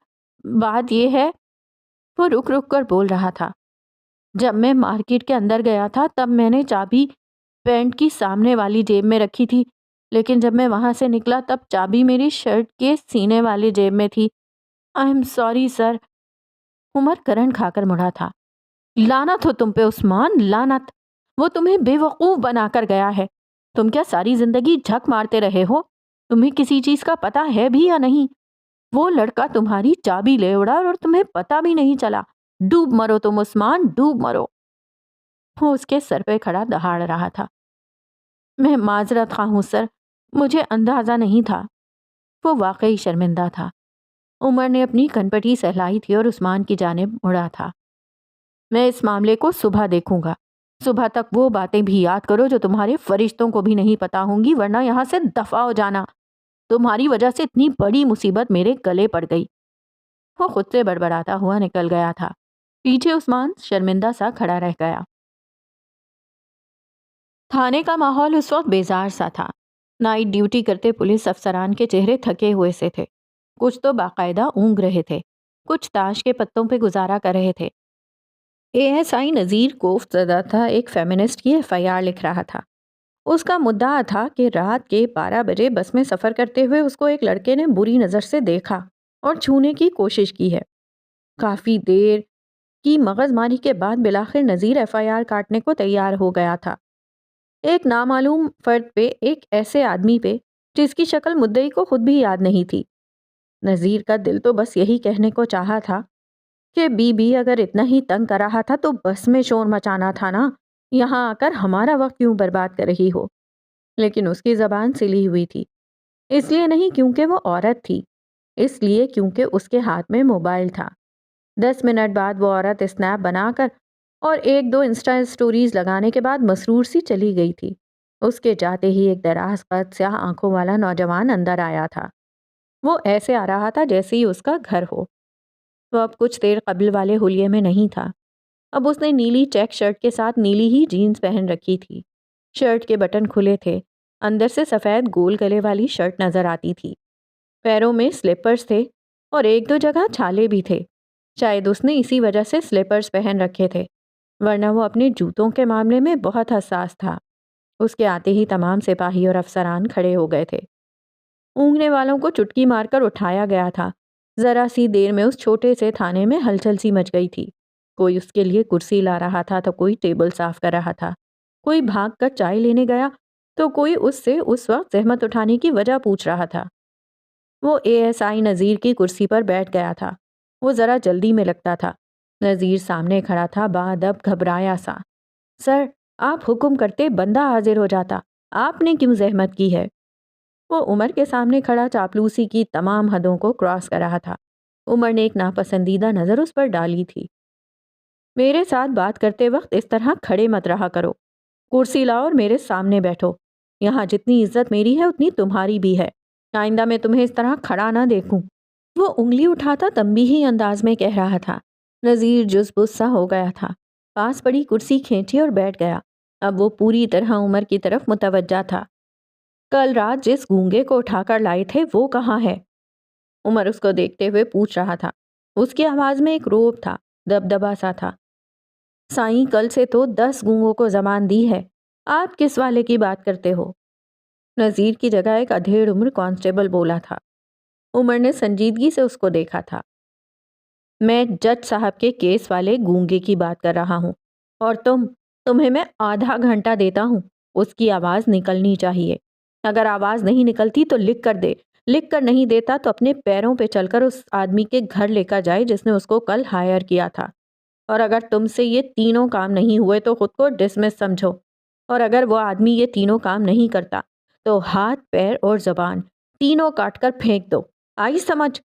بات یہ ہے۔ وہ رک رک کر بول رہا تھا۔ جب میں مارکیٹ کے اندر گیا تھا تب میں نے چابی پینٹ کی سامنے والی جیب میں رکھی تھی، لیکن جب میں وہاں سے نکلا تب چابی میری شرٹ کے سینے والی جیب میں تھی۔ I am sorry sir. عمر کرن کھا کر مڑا تھا۔ لعنت ہو تم پہ عثمان، لعنت! وہ تمہیں بے وقوف بنا کر گیا ہے۔ تم کیا ساری زندگی جھک مارتے رہے ہو؟ تمہیں کسی چیز کا پتہ ہے بھی یا نہیں؟ وہ لڑکا تمہاری چابی لے اڑا اور تمہیں پتہ بھی نہیں چلا۔ ڈوب مرو تم عثمان، ڈوب مرو۔ وہ اس کے سر پہ کھڑا دہاڑ رہا تھا۔ میں معذرت خواہ ہوں سر، مجھے اندازہ نہیں تھا۔ وہ واقعی شرمندہ تھا۔ عمر نے اپنی کنپٹی سہلائی تھی اور عثمان کی جانب مڑا تھا۔ میں اس معاملے کو صبح دیکھوں گا۔ صبح تک وہ باتیں بھی یاد کرو جو تمہارے فرشتوں کو بھی نہیں پتا ہوں گی، ورنہ یہاں سے دفع ہو جانا۔ تمہاری وجہ سے اتنی بڑی مصیبت میرے گلے پڑ گئی۔ وہ خود سے بڑبڑاتا ہوا نکل گیا تھا۔ پیچھے عثمان شرمندہ سا کھڑا رہ گیا۔ تھانے کا ماحول اس وقت بیزار سا تھا۔ نائٹ ڈیوٹی کرتے پولیس افسران کے چہرے تھکے ہوئے سے تھے۔ کچھ تو باقاعدہ اونگ رہے تھے، کچھ تاش کے پتوں پہ گزارا کر رہے تھے۔ ASI نذیر کوفت زدہ تھا، ایک فیمنسٹ کی FIR لکھ رہا تھا۔ اس کا مدعا تھا کہ رات کے 12 بجے بس میں سفر کرتے ہوئے اس کو ایک لڑکے نے بری نظر سے دیکھا اور چھونے کی کوشش کی ہے۔ کافی دیر کی مغز ماری کے بعد بلاخر نذیر FIR کاٹنے کو تیار ہو گیا تھا۔ ایک نامعلوم فرد پہ، ایک ایسے آدمی پہ جس کی شکل مدعی کو خود بھی یاد نہیں تھی۔ نذیر کا دل تو بس یہی کہنے کو چاہا تھا کہ بی اگر اتنا ہی تنگ کر رہا تھا تو بس میں شور مچانا تھا نا، یہاں آ کر ہمارا وقت کیوں برباد کر رہی ہو؟ لیکن اس کی زبان سلی ہوئی تھی۔ اس لیے نہیں کیونکہ وہ عورت تھی، اس لیے کیونکہ اس کے ہاتھ میں موبائل تھا۔ 10 منٹ بعد وہ عورت اسنیپ بنا کر اور 1-2 انسٹا اسٹوریز لگانے کے بعد مسرور سی چلی گئی تھی۔ اس کے جاتے ہی ایک دراز قد سیاہ آنکھوں والا نوجوان اندر آیا تھا۔ وہ ایسے آ رہا تھا جیسے ہی اس کا گھر ہو۔ وہ اب کچھ دیر قبل والے حلیے میں نہیں تھا۔ اب اس نے نیلی چیک شرٹ کے ساتھ نیلی ہی جینز پہن رکھی تھی۔ شرٹ کے بٹن کھلے تھے، اندر سے سفید گول گلے والی شرٹ نظر آتی تھی۔ پیروں میں سلیپرز تھے اور 1-2 جگہ چھالے بھی تھے۔ شاید اس نے اسی وجہ سے سلیپرز پہن رکھے تھے، ورنہ وہ اپنے جوتوں کے معاملے میں بہت حساس تھا۔ اس کے آتے ہی تمام سپاہی اور افسران کھڑے ہو گئے تھے۔ اونگنے والوں کو چٹکی مار کر اٹھایا گیا تھا۔ ذرا سی دیر میں اس چھوٹے سے تھانے میں ہلچل سی مچ گئی تھی۔ کوئی اس کے لیے کرسی لا رہا تھا تو کوئی ٹیبل صاف کر رہا تھا، کوئی بھاگ کر چائے لینے گیا تو کوئی اس سے اس وقت زحمت اٹھانے کی وجہ پوچھ رہا تھا۔ وہ ASI نذیر کی کرسی پر بیٹھ گیا تھا۔ وہ ذرا جلدی میں لگتا تھا۔ نذیر سامنے کھڑا تھا، باادب گھبرایا سا۔ سر، آپ حکم کرتے بندہ حاضر ہو جاتا، آپ نے کیوں زحمت کی ہے؟ وہ عمر کے سامنے کھڑا چاپلوسی کی تمام حدوں کو کراس کر رہا تھا۔ عمر نے ایک ناپسندیدہ نظر اس پر ڈالی تھی۔ میرے ساتھ بات کرتے وقت اس طرح کھڑے مت رہا کرو۔ کرسی لاؤ اور میرے سامنے بیٹھو۔ یہاں جتنی عزت میری ہے اتنی تمہاری بھی ہے۔ آئندہ میں تمہیں اس طرح کھڑا نہ دیکھوں۔ وہ انگلی اٹھاتا تنبیہی انداز میں کہہ رہا تھا۔ نذیر جز بز سا ہو گیا تھا، پاس پڑی کرسی کھینچی اور بیٹھ گیا۔ اب وہ پوری طرح عمر کی طرف متوجہ تھا۔ کل رات جس گونگے کو اٹھا کر لائے تھے وہ کہاں ہے؟ عمر اس کو دیکھتے ہوئے پوچھ رہا تھا۔ اس کی آواز میں ایک روب تھا، دبدبا سا تھا۔ سائیں کل سے تو 10 گونگوں کو زبان دی ہے، آپ کس والے کی بات کرتے ہو؟ نذیر کی جگہ ایک ادھیڑ عمر کانسٹیبل بولا تھا۔ عمر نے سنجیدگی سے اس کو دیکھا تھا۔ میں جج صاحب کے کیس والے گونگے کی بات کر رہا ہوں، اور تمہیں میں آدھا گھنٹہ دیتا ہوں، اس کی آواز نکلنی چاہیے۔ اگر آواز نہیں نکلتی تو لکھ کر دے، لکھ کر نہیں دیتا تو اپنے پیروں پہ چل کر اس آدمی کے گھر لے کر جائے جس نے اس کو کل ہائر کیا تھا۔ اور اگر تم سے یہ تینوں کام نہیں ہوئے تو خود کو ڈسمس سمجھو، اور اگر وہ آدمی یہ تینوں کام نہیں کرتا تو ہاتھ، پیر اور زبان تینوں کاٹ کر پھینک دو، آئی سمجھ؟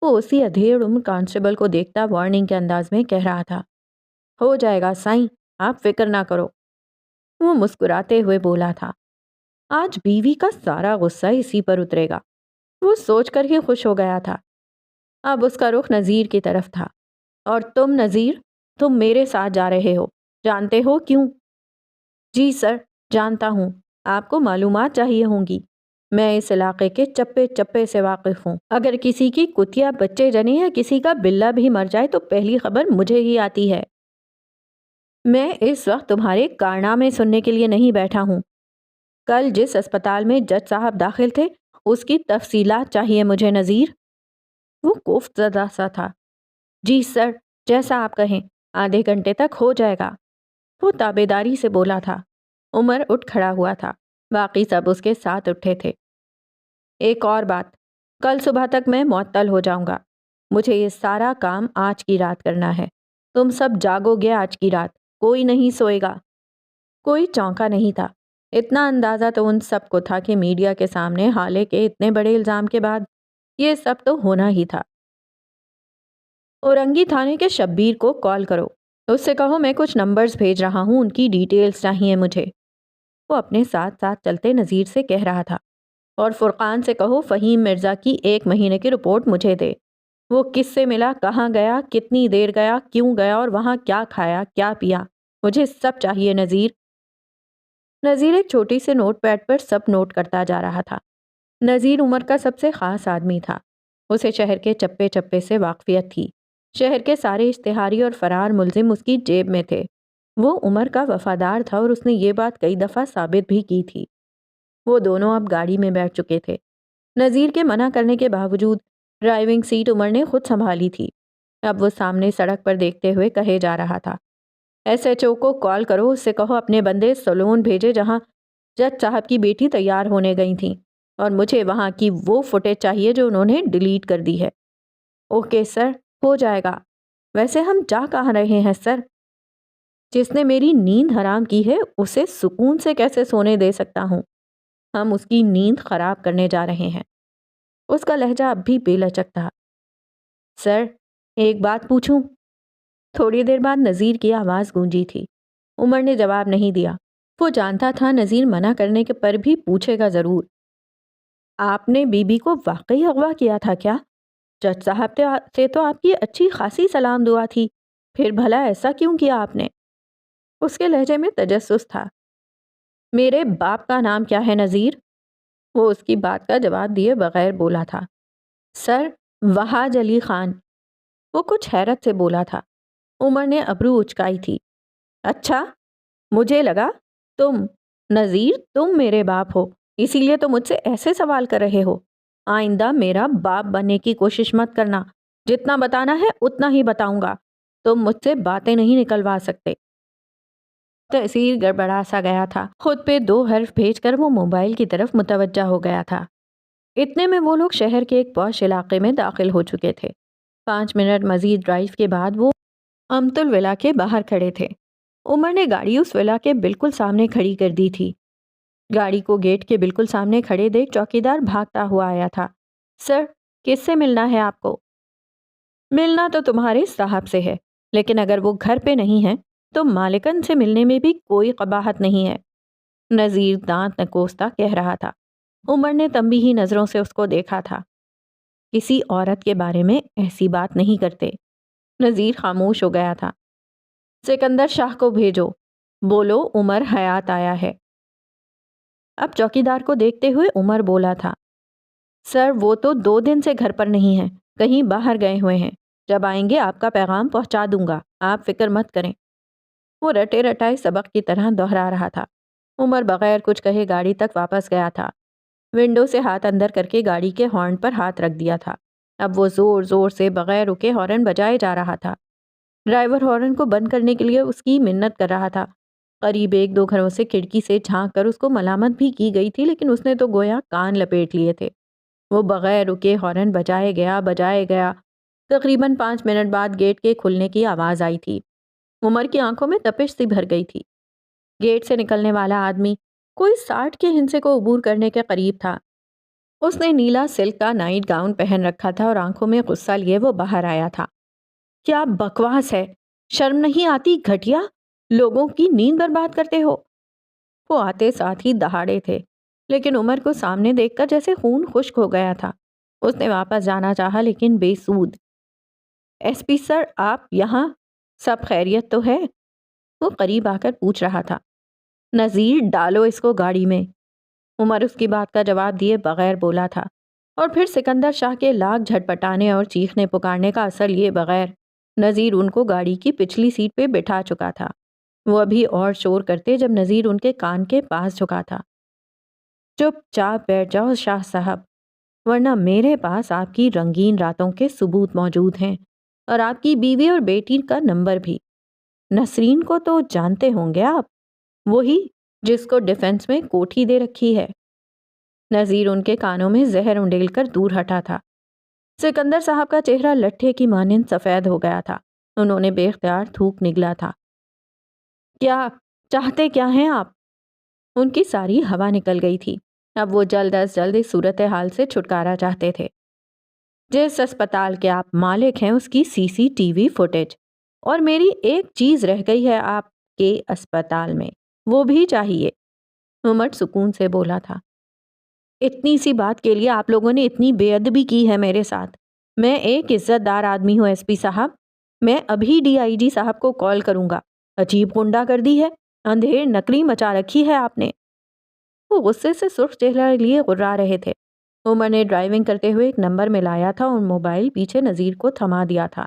وہ اسی ادھیڑ عمر کانسٹیبل کو دیکھتا وارننگ کے انداز میں کہہ رہا تھا۔ ہو جائے گا سائیں، آپ فکر نہ کرو۔ وہ مسکراتے ہوئے بولا تھا۔ آج بیوی کا سارا غصہ اسی پر اترے گا، وہ سوچ کر ہی خوش ہو گیا تھا۔ اب اس کا رخ نذیر کی طرف تھا۔ اور تم نذیر، تم میرے ساتھ جا رہے ہو، جانتے ہو کیوں؟ جی سر، جانتا ہوں، آپ کو معلومات چاہیے ہوں گی۔ میں اس علاقے کے چپے چپے سے واقف ہوں۔ اگر کسی کی کتیا بچے جنے یا کسی کا بلہ بھی مر جائے تو پہلی خبر مجھے ہی آتی ہے۔ میں اس وقت تمہارے کارنامے سننے کے لیے نہیں بیٹھا ہوں۔ کل جس اسپتال میں جج صاحب داخل تھے اس کی تفصیلات چاہیے مجھے نذیر۔ وہ کوفت زدہ سا تھا۔ جی سر، جیسا آپ کہیں، آدھے گھنٹے تک ہو جائے گا، وہ تابیداری سے بولا تھا۔ عمر اٹھ کھڑا ہوا تھا، باقی سب اس کے ساتھ اٹھے تھے۔ ایک اور بات، کل صبح تک میں معطل ہو جاؤں گا، مجھے یہ سارا کام آج کی رات کرنا ہے۔ تم سب جاگو گے آج کی رات، کوئی نہیں سوئے گا۔ کوئی چونکا نہیں تھا۔ اتنا اندازہ تو ان سب کو تھا کہ میڈیا کے سامنے حالے کے اتنے بڑے الزام کے بعد یہ سب تو ہونا ہی تھا۔ اورنگی تھانے کے شبیر کو کال کرو۔ اس سے کہو میں کچھ نمبرز بھیج رہا ہوں، ان کی ڈیٹیلز چاہیے مجھے۔ وہ اپنے ساتھ ساتھ چلتے نذیر سے کہہ رہا تھا، اور فرقان سے کہو فہیم مرزا کی 1 مہینے کی رپورٹ مجھے دے۔ وہ کس سے ملا، کہاں گیا، کتنی دیر گیا، کیوں گیا، اور وہاں کیا کھایا کیا پیا، مجھے سب چاہیے نذیر۔ نذیر ایک چھوٹی سے نوٹ پیڈ پر سب نوٹ کرتا جا رہا تھا۔ نذیر عمر کا سب سے خاص آدمی تھا۔ اسے شہر کے چپے چپے سے واقفیت تھی۔ شہر کے سارے اشتہاری اور فرار ملزم اس کی جیب میں تھے۔ وہ عمر کا وفادار تھا اور اس نے یہ بات کئی دفعہ ثابت بھی کی تھی۔ وہ دونوں اب گاڑی میں بیٹھ چکے تھے۔ نذیر کے منع کرنے کے باوجود ڈرائیونگ سیٹ عمر نے خود سنبھالی تھی۔ اب وہ سامنے سڑک پر دیکھتے ہوئے کہے جا رہا تھا، SHO کو کال کرو، اس سے کہو اپنے بندے سلون بھیجے جہاں جج صاحب کی بیٹی تیار ہونے گئی تھیں، اور مجھے وہاں کی وہ فوٹیج چاہیے جو انہوں نے ڈیلیٹ کر دی ہے۔ اوکے سر، ہو جائے گا۔ ویسے ہم جا کہاں رہے ہیں سر؟ جس نے میری نیند حرام کی ہے اسے سکون سے کیسے سونے دے سکتا ہوں؟ ہم اس کی نیند خراب کرنے جا رہے ہیں۔ اس کا لہجہ اب بھی بے لچک تھا۔ سر، ایک بات پوچھوں؟ تھوڑی دیر بعد نذیر کی آواز گونجی تھی۔ عمر نے جواب نہیں دیا۔ وہ جانتا تھا نذیر منع کرنے کے پر بھی پوچھے گا ضرور۔ آپ نے بی بی کو واقعی اغوا کیا تھا کیا؟ جج صاحب سے تو آپ کی اچھی خاصی سلام دعا تھی، پھر بھلا ایسا کیوں کیا آپ نے؟ اس کے لہجے میں تجسس تھا۔ میرے باپ کا نام کیا ہے نذیر؟ وہ اس کی بات کا جواب دیے بغیر بولا تھا۔ سر، وہاج علی خان۔ وہ کچھ حیرت سے بولا تھا۔ عمر نے ابرو اچکائی تھی۔ اچھا، مجھے لگا تم نذیر تم میرے باپ ہو، اسی لیے تو مجھ سے ایسے سوال کر رہے ہو۔ آئندہ میرا باپ بننے کی کوشش مت کرنا، جتنا بتانا ہے اتنا ہی بتاؤں گا، تم مجھ سے باتیں نہیں نکلوا سکتے۔ تأثیر گڑبڑا سا گیا تھا۔ خود پہ 2 حرف بھیج کر وہ موبائل کی طرف متوجہ ہو گیا تھا۔ اتنے میں وہ لوگ شہر کے ایک پوش علاقے میں داخل ہو چکے تھے۔ 5 منٹ مزید ڈرائیو کے بعد وہ امت الولا کے باہر کھڑے تھے۔ عمر نے گاڑی اس ولا کے بالکل سامنے کھڑی کر دی تھی۔ گاڑی کو گیٹ کے بالکل سامنے کھڑے دیکھ چوکیدار بھاگتا ہوا آیا تھا۔ سر، کس سے ملنا ہے آپ کو؟ ملنا تو تمہارے صاحب سے ہے، لیکن اگر وہ گھر پہ نہیں ہے تو مالکن سے ملنے میں بھی کوئی قباحت نہیں ہے، نذیر دانت نکوستا کہہ رہا تھا۔ عمر نے تنبیہی نظروں سے اس کو دیکھا تھا۔ کسی عورت کے بارے میں ایسی بات نہیں کرتے۔ نذیر خاموش ہو گیا تھا۔ سکندر شاہ کو بھیجو، بولو عمر حیات آیا ہے۔ اب چوکیدار کو دیکھتے ہوئے عمر بولا تھا، سر وہ تو 2 دن سے گھر پر نہیں ہیں، کہیں باہر گئے ہوئے ہیں، جب آئیں گے آپ کا پیغام پہنچا دوں گا، آپ فکر مت کریں۔ وہ رٹے رٹائے سبق کی طرح دہرا رہا تھا۔ عمر بغیر کچھ کہے گاڑی تک واپس گیا تھا۔ ونڈو سے ہاتھ اندر کر کے گاڑی کے ہارن پر ہاتھ رکھ دیا تھا۔ اب وہ زور زور سے بغیر رکے ہارن بجائے جا رہا تھا۔ ڈرائیور ہارن کو بند کرنے کے لیے اس کی منت کر رہا تھا۔ قریب 1-2 گھروں سے کھڑکی سے جھانک کر اس کو ملامت بھی کی گئی تھی، لیکن اس نے تو گویا کان لپیٹ لیے تھے۔ وہ بغیر رکے ہارن بجائے گیا۔ تقریباً 5 منٹ بعد گیٹ کے کھلنے کی آواز آئی تھی۔ عمر کی آنکھوں میں تپش سی بھر گئی تھی۔ گیٹ سے نکلنے والا آدمی کوئی 60 کے ہندسے کو عبور کرنے کے قریب تھا۔ اس نے نیلا سلک کا نائٹ گاؤن پہن رکھا تھا اور آنکھوں میں غصہ لیے وہ باہر آیا تھا۔ کیا بکواس ہے، شرم نہیں آتی گھٹیا، لوگوں کی نیند برباد کرتے ہو۔ وہ آتے ساتھ ہی دہاڑے تھے، لیکن عمر کو سامنے دیکھ کر جیسے خون خشک ہو گیا تھا۔ اس نے واپس جانا چاہا لیکن بے سود۔ SP سر، آپ یہاں، سب خیریت تو ہے؟ وہ قریب آ کر پوچھ رہا تھا۔ نذیر ڈالو اس کو گاڑی میں۔ عمر اس کی بات کا جواب دیے بغیر بولا تھا، اور پھر سکندر شاہ کے لاکھ جھٹپٹانے اور چیخنے پکارنے کا اثر لیے بغیر نذیر ان کو گاڑی کی پچھلی سیٹ پہ بٹھا چکا تھا۔ وہ ابھی اور شور کرتے جب نذیر ان کے کان کے پاس جھکا تھا۔ چپ چاپ بیٹھ جاؤ شاہ صاحب، ورنہ میرے پاس آپ کی رنگین راتوں کے ثبوت موجود ہیں، اور آپ کی بیوی اور بیٹی کا نمبر بھی۔ نسرین کو تو جانتے ہوں گے آپ، وہی جس کو ڈیفنس میں کوٹھی دے رکھی ہے۔ نذیر ان کے کانوں میں زہر انڈیل کر دور ہٹا تھا۔ سکندر صاحب کا چہرہ لٹھے کی مانند سفید ہو گیا تھا۔ انہوں نے بے اختیار تھوک نگلا تھا۔ کیا چاہتے کیا ہیں آپ؟ ان کی ساری ہوا نکل گئی تھی۔ اب وہ جلد از جلد اس صورتحال سے چھٹکارا چاہتے تھے۔ جس اسپتال کے آپ مالک ہیں اس کی CCTV فوٹیج اور میری ایک چیز رہ گئی ہے آپ کے اسپتال میں، وہ بھی چاہیے۔ عمر سکون سے بولا تھا۔ اتنی سی بات کے لیے آپ لوگوں نے اتنی بے ادبی کی ہے میرے ساتھ۔ میں ایک عزت دار آدمی ہوں ایس پی صاحب، میں ابھی ڈی آئی جی صاحب کو کال کروں گا۔ عجیب غنڈہ گردی ہے، اندھیر نکری مچا رکھی ہے آپ نے۔ وہ غصے سے سرخ چہرہ لیے غرا رہے تھے۔ عمر نے ڈرائیونگ کرتے ہوئے ایک نمبر ملایا تھا اور موبائل پیچھے نذیر کو تھما دیا تھا۔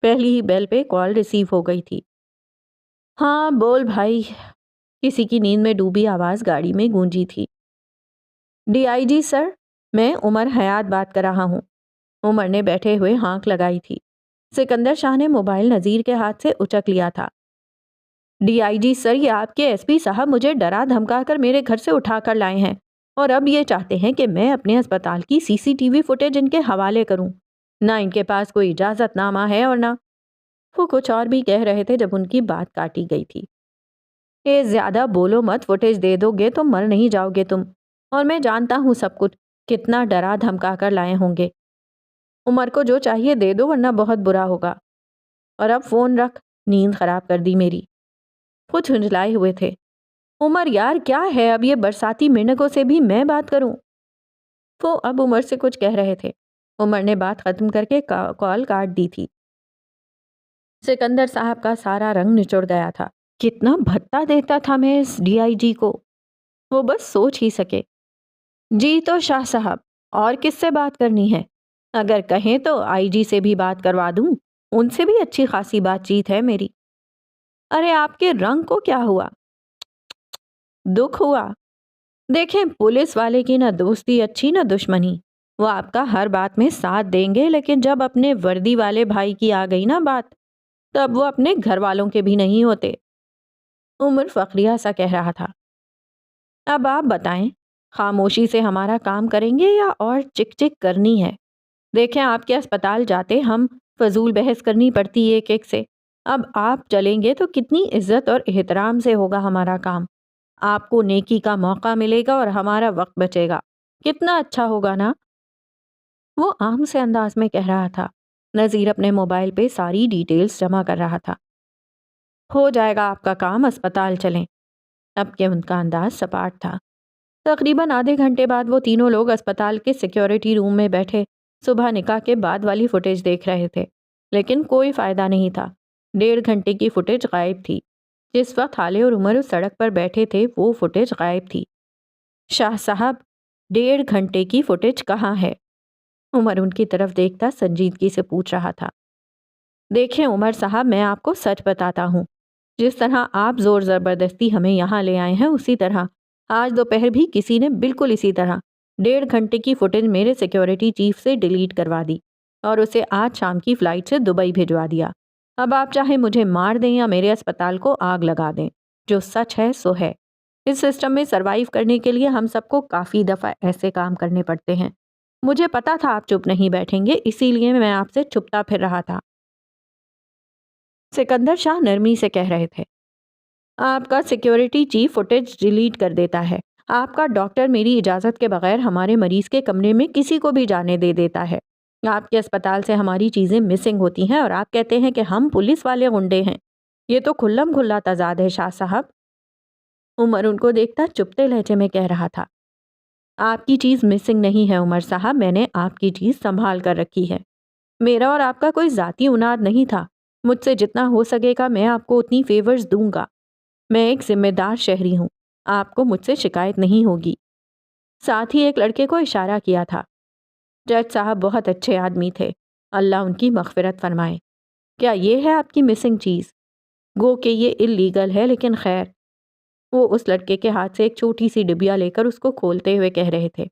پہلی ہی بیل پہ کال ریسیو ہو گئی تھی۔ ہاں بول بھائی، کسی کی نیند میں ڈوبی آواز گاڑی میں گونجی تھی۔ ڈی آئی جی سر، میں عمر حیات بات کر رہا ہوں۔ عمر نے بیٹھے ہوئے ہانک لگائی تھی۔ سکندر شاہ نے موبائل نذیر کے ہاتھ سے اچک لیا تھا۔ ڈی آئی جی سر، یہ آپ کے ایس پی صاحب مجھے ڈرا دھمکا کر میرے گھر سے اٹھا کر لائے ہیں اور اب یہ چاہتے ہیں کہ میں اپنے اسپتال کی سی سی ٹی وی فوٹیج ان کے حوالے کروں۔ نہ ان کے پاس کوئی اجازت نامہ ہے اور نہ… وہ کچھ اور بھی کہہ رہے تھے جب ان کی بات کاٹی گئی تھی۔ اے زیادہ بولو مت، فوٹیج دے دو گے تو مر نہیں جاؤ گے تم، اور میں جانتا ہوں سب کچھ، کتنا ڈرا دھمکا کر لائے ہوں گے۔ عمر کو جو چاہیے دے دو ورنہ بہت برا ہوگا۔ اور اب فون رکھ، نیند خراب کر دی میری۔ خود جھنجھلائے ہوئے تھے۔ عمر یار کیا ہے، اب یہ برساتی مینکوں سے بھی میں بات کروں؟ وہ اب عمر سے کچھ کہہ رہے تھے۔ عمر نے بات ختم کر کے کال کاٹ دی تھی۔ سکندر صاحب کا سارا رنگ نچڑ گیا تھا۔ کتنا بھتا دیتا تھا میں اس ڈی آئی جی کو، وہ بس سوچ ہی سکے۔ جی تو شاہ صاحب، اور کس سے بات کرنی ہے؟ اگر کہیں تو آئی جی سے بھی بات کروا دوں، ان سے بھی اچھی خاصی بات چیت ہے میری۔ ارے آپ کے رنگ کو کیا ہوا؟ دکھ ہوا؟ دیکھیں پولیس والے کی نہ دوستی اچھی نہ دشمنی، وہ آپ کا ہر بات میں ساتھ دیں گے، لیکن جب اپنے وردی والے بھائی کی آ گئی نا بات، تب وہ اپنے گھر والوں کے بھی نہیں ہوتے۔ عمر فخریہ سا کہہ رہا تھا۔ اب آپ بتائیں، خاموشی سے ہمارا کام کریں گے یا اور چک چک کرنی ہے؟ دیکھیں آپ کے اسپتال جاتے ہم فضول بحث کرنی پڑتی ایک ایک سے، اب آپ چلیں گے تو کتنی عزت اور احترام سے ہوگا ہمارا کام۔ آپ کو نیکی کا موقع ملے گا اور ہمارا وقت بچے گا، کتنا اچھا ہوگا نا؟ وہ عام سے انداز میں کہہ رہا تھا۔ نذیر اپنے موبائل پہ ساری ڈیٹیلز جمع کر رہا تھا۔ ہو جائے گا آپ کا کام، اسپتال چلیں۔ اب کہ ان کا انداز سپاٹ تھا۔ تقریباً آدھے گھنٹے بعد وہ تینوں لوگ اسپتال کے سیکیورٹی روم میں بیٹھے صبح نکاح کے بعد والی فوٹیج دیکھ رہے تھے، لیکن کوئی فائدہ نہیں تھا۔ 1.5 گھنٹے کی فوٹیج غائب تھی۔ جس وقت حالے اور عمر اس سڑک پر بیٹھے تھے وہ فوٹیج غائب تھی۔ شاہ صاحب، 1.5 گھنٹے کی فوٹیج کہاں ہے؟ عمر ان کی طرف دیکھتا سنجیدگی سے پوچھ رہا تھا۔ دیکھیں عمر صاحب، میں آپ کو سچ بتاتا ہوں، جس طرح آپ زور زبردستی ہمیں یہاں لے آئے ہیں، اسی طرح آج دوپہر بھی کسی نے بالکل اسی طرح 1.5 گھنٹے کی فوٹیج میرے سیکیورٹی چیف سے ڈیلیٹ کروا دی اور اسے آج شام کی فلائٹ سے دبئی بھیجوا دیا۔ اب آپ چاہے مجھے مار دیں یا میرے اسپتال کو آگ لگا دیں، جو سچ ہے سو ہے۔ اس سسٹم میں سروائیو کرنے کے لیے ہم سب کو کافی دفعہ ایسے کام کرنے پڑتے ہیں۔ مجھے پتا تھا آپ چپ نہیں بیٹھیں گے، اسی لیے میں آپ سے چھپتا پھر رہا تھا۔ سکندر شاہ نرمی سے کہہ رہے تھے۔ آپ کا سیکیورٹی چیف فوٹیج ڈیلیٹ کر دیتا ہے، آپ کا ڈاکٹر میری اجازت کے بغیر ہمارے مریض کے کمرے میں کسی کو بھی جانے دے دیتا ہے، آپ کے اسپتال سے ہماری چیزیں مسنگ ہوتی ہیں اور آپ کہتے ہیں کہ ہم پولیس والے غنڈے ہیں۔ یہ تو کھلم کھلا تضاد ہے شاہ صاحب۔ عمر ان کو دیکھتا چپتے لہجے میں کہہ رہا تھا۔ آپ کی چیز مسنگ نہیں ہے عمر صاحب، میں نے آپ کی چیز سنبھال کر رکھی ہے۔ میرا اور آپ کا کوئی ذاتی اناد نہیں تھا، مجھ سے جتنا ہو سکے گا میں آپ کو اتنی فیورز دوں گا۔ میں ایک ذمہ دار شہری ہوں، آپ کو مجھ سے شکایت نہیں ہوگی۔ ساتھ ہی ایک لڑکے کو اشارہ کیا تھا۔ جج صاحب بہت اچھے آدمی تھے، اللہ ان کی مغفرت فرمائے۔ کیا یہ ہے آپ کی مسنگ چیز؟ گو کہ یہ اللیگل ہے، لیکن خیر۔ وہ اس لڑکے کے ہاتھ سے ایک چھوٹی سی ڈبیا لے کر اس کو کھولتے ہوئے کہہ رہے تھے۔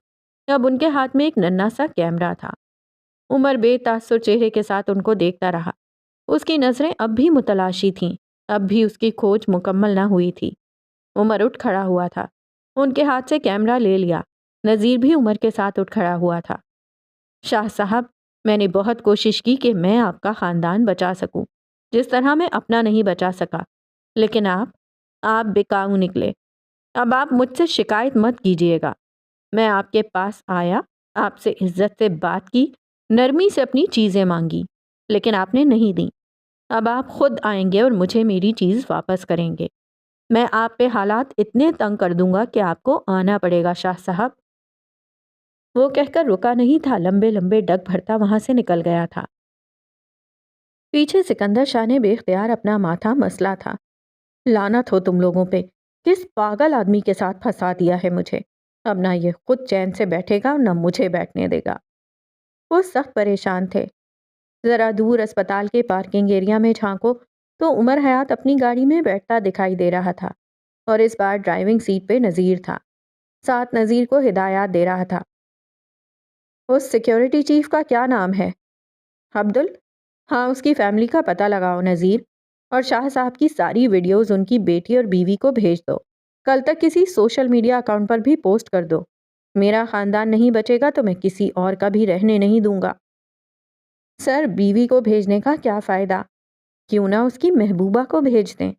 اب ان کے ہاتھ میں ایک ننھا سا کیمرہ تھا۔ عمر بے تاثر چہرے کے ساتھ ان کو دیکھتا رہا۔ اس کی نظریں اب بھی متلاشی تھیں، اب بھی اس کی کھوج مکمل نہ ہوئی تھی۔ عمر اٹھ کھڑا ہوا تھا، ان کے ہاتھ سے کیمرہ لے لیا۔ نذیر بھی عمر کے ساتھ اٹھ کھڑا ہوا تھا۔ شاہ صاحب، میں نے بہت کوشش کی کہ میں آپ کا خاندان بچا سکوں، جس طرح میں اپنا نہیں بچا سکا، لیکن آپ بکاؤ نکلے۔ اب آپ مجھ سے شکایت مت کیجیے گا۔ میں آپ کے پاس آیا، آپ سے عزت سے بات کی، نرمی سے اپنی چیزیں مانگی، لیکن آپ نے نہیں دیں۔ اب آپ خود آئیں گے اور مجھے میری چیز واپس کریں گے۔ میں آپ پہ حالات اتنے تنگ کر دوں گا کہ آپ کو آنا پڑے گا شاہ صاحب۔ وہ کہہ کر رکا نہیں تھا، لمبے لمبے ڈگ بھرتا وہاں سے نکل گیا تھا۔ پیچھے سکندر شاہ نے بے اختیار اپنا ماتھا مسلا تھا۔ لعنت ہو تم لوگوں پہ، کس پاگل آدمی کے ساتھ پھنسا دیا ہے مجھے۔ اب نہ یہ خود چین سے بیٹھے گا نہ مجھے بیٹھنے دے گا۔ وہ سخت پریشان تھے۔ ذرا دور اسپتال کے پارکنگ ایریا میں جھانکو تو عمر حیات اپنی گاڑی میں بیٹھتا دکھائی دے رہا تھا، اور اس بار ڈرائیونگ سیٹ پہ نذیر تھا، ساتھ نذیر کو ہدایات دے رہا تھا۔ اس سیکیورٹی چیف کا کیا نام ہے؟ عبدل؟ ہاں، اس کی فیملی کا پتہ لگاؤ نذیر، اور شاہ صاحب کی ساری ویڈیوز ان کی بیٹی اور بیوی کو بھیج دو۔ کل تک کسی سوشل میڈیا اکاؤنٹ پر بھی پوسٹ کر دو۔ میرا خاندان نہیں بچے گا تو میں کسی اور کا بھی رہنے نہیں دوں گا۔ سر، بیوی کو بھیجنے کا کیا فائدہ؟ کیوں نہ اس کی محبوبہ کو بھیج دیں؟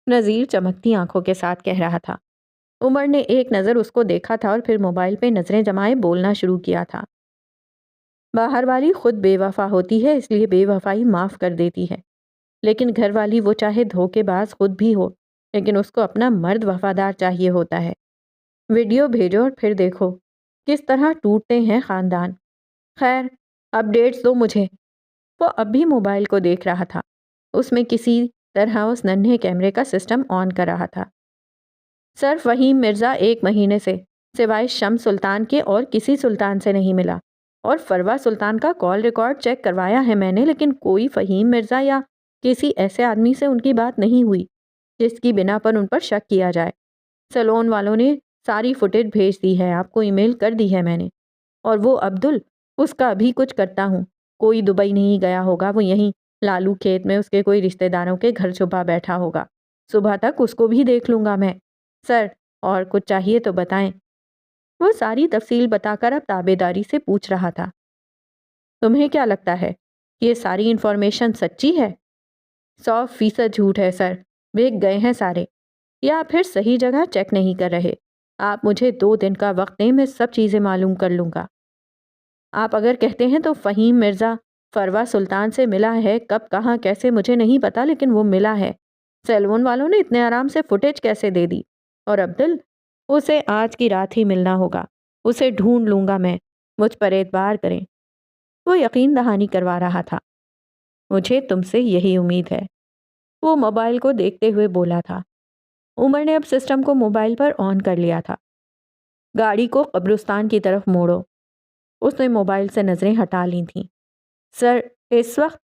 نذیر چمکتی آنکھوں کے ساتھ کہہ رہا تھا۔ عمر نے ایک نظر اس کو دیکھا تھا اور پھر موبائل پہ نظریں جمائے بولنا شروع کیا تھا۔ باہر والی خود بے وفا ہوتی ہے، اس لیے بے وفائی معاف کر دیتی ہے، لیکن گھر والی وہ چاہے دھوکے باز خود بھی ہو، لیکن اس کو اپنا مرد وفادار چاہیے ہوتا ہے۔ ویڈیو بھیجو اور پھر دیکھو کس طرح ٹوٹتے ہیں خاندان۔ خیر، اپڈیٹس دو مجھے۔ وہ اب بھی موبائل کو دیکھ رہا تھا، اس میں کسی طرح اس ننھے کیمرے کا سسٹم آن کر رہا تھا۔ سر، فہیم مرزا 1 مہینے سے سوائے شمس سلطان کے اور کسی سلطان سے نہیں ملا، اور فروا سلطان کا کال ریکارڈ چیک کروایا ہے میں نے، لیکن کوئی فہیم مرزا یا کسی ایسے آدمی سے ان کی بات نہیں ہوئی جس کی بنا پر ان پر شک کیا جائے۔ سیلون والوں نے ساری فوٹیج بھیج دی ہے، آپ کو ای میل کر دی ہے میں نے۔ اور وہ عبدل، اس کا بھی کچھ کرتا ہوں، کوئی دبئی نہیں گیا ہوگا، وہ یہیں لالو کھیت میں اس کے کوئی رشتہ داروں کے گھر چھپا بیٹھا ہوگا، صبح تک اس کو بھی دیکھ لوں گا میں۔ سر، اور کچھ چاہیے تو بتائیں۔ وہ ساری تفصیل بتا کر اب تابع داری سے پوچھ رہا تھا۔ تمہیں کیا لگتا ہے یہ ساری انفارمیشن سچی ہے؟ 100% جھوٹ ہے سر، بھیگ گئے ہیں سارے، یا پھر صحیح جگہ چیک نہیں کر رہے۔ آپ مجھے 2 دن کا وقت دیں، میں سب چیزیں معلوم کر لوں گا۔ آپ اگر کہتے ہیں تو فہیم مرزا فروا سلطان سے ملا ہے، کب کہاں کیسے مجھے نہیں پتا، لیکن وہ ملا ہے۔ سیلون والوں نے اتنے آرام سے فوٹیج کیسے دے دی؟ اور عبدل، اسے آج کی رات ہی ملنا ہوگا، اسے ڈھونڈ لوں گا میں، مجھ پر اعتبار کریں۔ وہ یقین دہانی کروا رہا تھا۔ مجھے تم سے یہی امید ہے، وہ موبائل کو دیکھتے ہوئے بولا تھا۔ عمر نے اب سسٹم کو موبائل پر آن کر لیا تھا۔ گاڑی کو قبرستان کی طرف موڑو۔ اس نے موبائل سے نظریں ہٹا لی تھیں۔ سر، اس وقت؟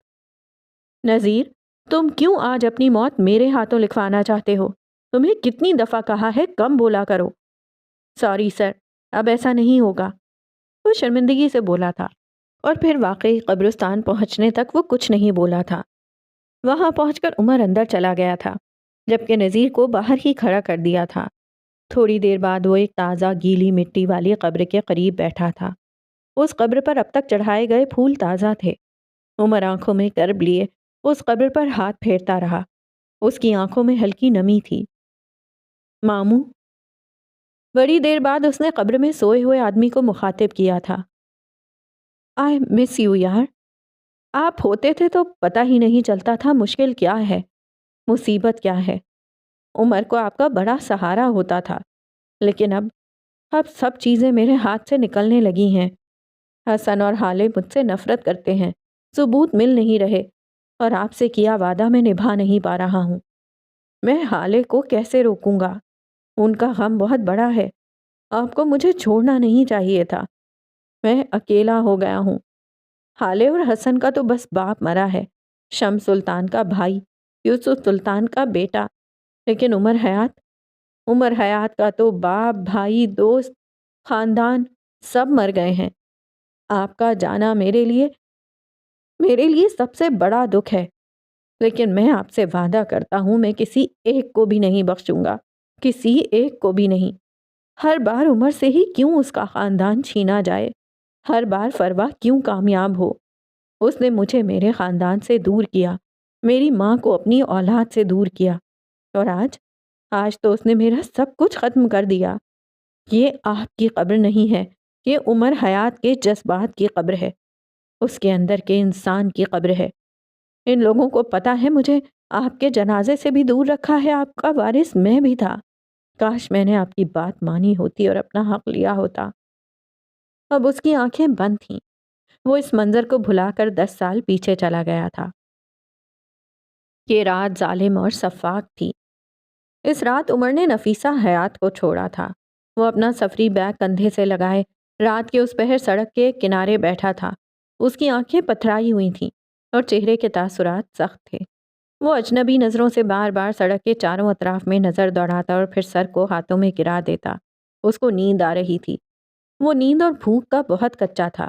نذیر، تم کیوں آج اپنی موت میرے ہاتھوں لکھوانا چاہتے ہو؟ تمہیں کتنی دفعہ کہا ہے کم بولا کرو۔ سوری سر، اب ایسا نہیں ہوگا، وہ شرمندگی سے بولا تھا، اور پھر واقعی قبرستان پہنچنے تک وہ کچھ نہیں بولا تھا۔ وہاں پہنچ کر عمر اندر چلا گیا تھا، جبکہ نذیر کو باہر ہی کھڑا کر دیا تھا۔ تھوڑی دیر بعد وہ ایک تازہ گیلی مٹی والی قبر کے قریب بیٹھا تھا۔ اس قبر پر اب تک چڑھائے گئے پھول تازہ تھے۔ عمر آنکھوں میں کرب لیے اس قبر پر ہاتھ پھیرتا رہا۔ اس کی آنکھوں میں ہلکی نمی تھی۔ ماموں؟ بڑی دیر بعد اس نے قبر میں سوئے ہوئے آدمی کو مخاطب کیا تھا۔ آئی مس یو یار، آپ ہوتے تھے تو پتہ ہی نہیں چلتا تھا مشکل کیا ہے، مصیبت کیا ہے۔ عمر کو آپ کا بڑا سہارا ہوتا تھا، لیکن اب سب چیزیں میرے ہاتھ سے نکلنے لگی ہیں۔ حسن اور حالے مجھ سے نفرت کرتے ہیں، ثبوت مل نہیں رہے، اور آپ سے کیا وعدہ میں نبھا نہیں پا رہا ہوں۔ میں حالے کو کیسے روکوں گا؟ ان کا غم بہت بڑا ہے، آپ کو مجھے چھوڑنا نہیں چاہیے تھا۔ میں اکیلا ہو گیا ہوں۔ حالے اور حسن کا تو بس باپ مرا ہے، شمس سلطان کا بھائی، یوسف سلطان کا بیٹا، لیکن عمر حیات کا تو باپ، بھائی، دوست، خاندان سب مر گئے ہیں۔ آپ کا جانا میرے لیے سب سے بڑا دکھ ہے، لیکن میں آپ سے وعدہ کرتا ہوں میں کسی ایک کو بھی نہیں بخشوں گا، کسی ایک کو بھی نہیں۔ ہر بار عمر سے ہی کیوں اس کا خاندان چھینا جائے، ہر بار فروا کیوں کامیاب ہو۔ اس نے مجھے میرے خاندان سے دور کیا، میری ماں کو اپنی اولاد سے دور کیا، اور آج تو اس نے میرا سب کچھ ختم کر دیا۔ یہ آپ کی قبر نہیں ہے، یہ عمر حیات کے جذبات کی قبر ہے، اس کے اندر کے انسان کی قبر ہے۔ ان لوگوں کو پتا ہے مجھے آپ کے جنازے سے بھی دور رکھا ہے، آپ کا وارث میں بھی تھا۔ کاش میں نے آپ کی بات مانی ہوتی اور اپنا حق لیا ہوتا۔ اب اس کی آنکھیں بند تھیں۔ وہ اس منظر کو بھلا کر 10 سال پیچھے چلا گیا تھا۔ یہ رات ظالم اور شفاق تھی۔ اس رات عمر نے نفیسہ حیات کو چھوڑا تھا۔ وہ اپنا سفری بیگ کندھے سے لگائے رات کے اس پہر سڑک کے کنارے بیٹھا تھا۔ اس کی آنکھیں پتھرائی ہوئی تھیں اور چہرے کے تاثرات سخت تھے۔ وہ اجنبی نظروں سے بار بار سڑک کے چاروں اطراف میں نظر دوڑاتا اور پھر سر کو ہاتھوں میں گرا دیتا۔ اس کو نیند آ رہی تھی۔ وہ نیند اور بھوک کا بہت کچا تھا۔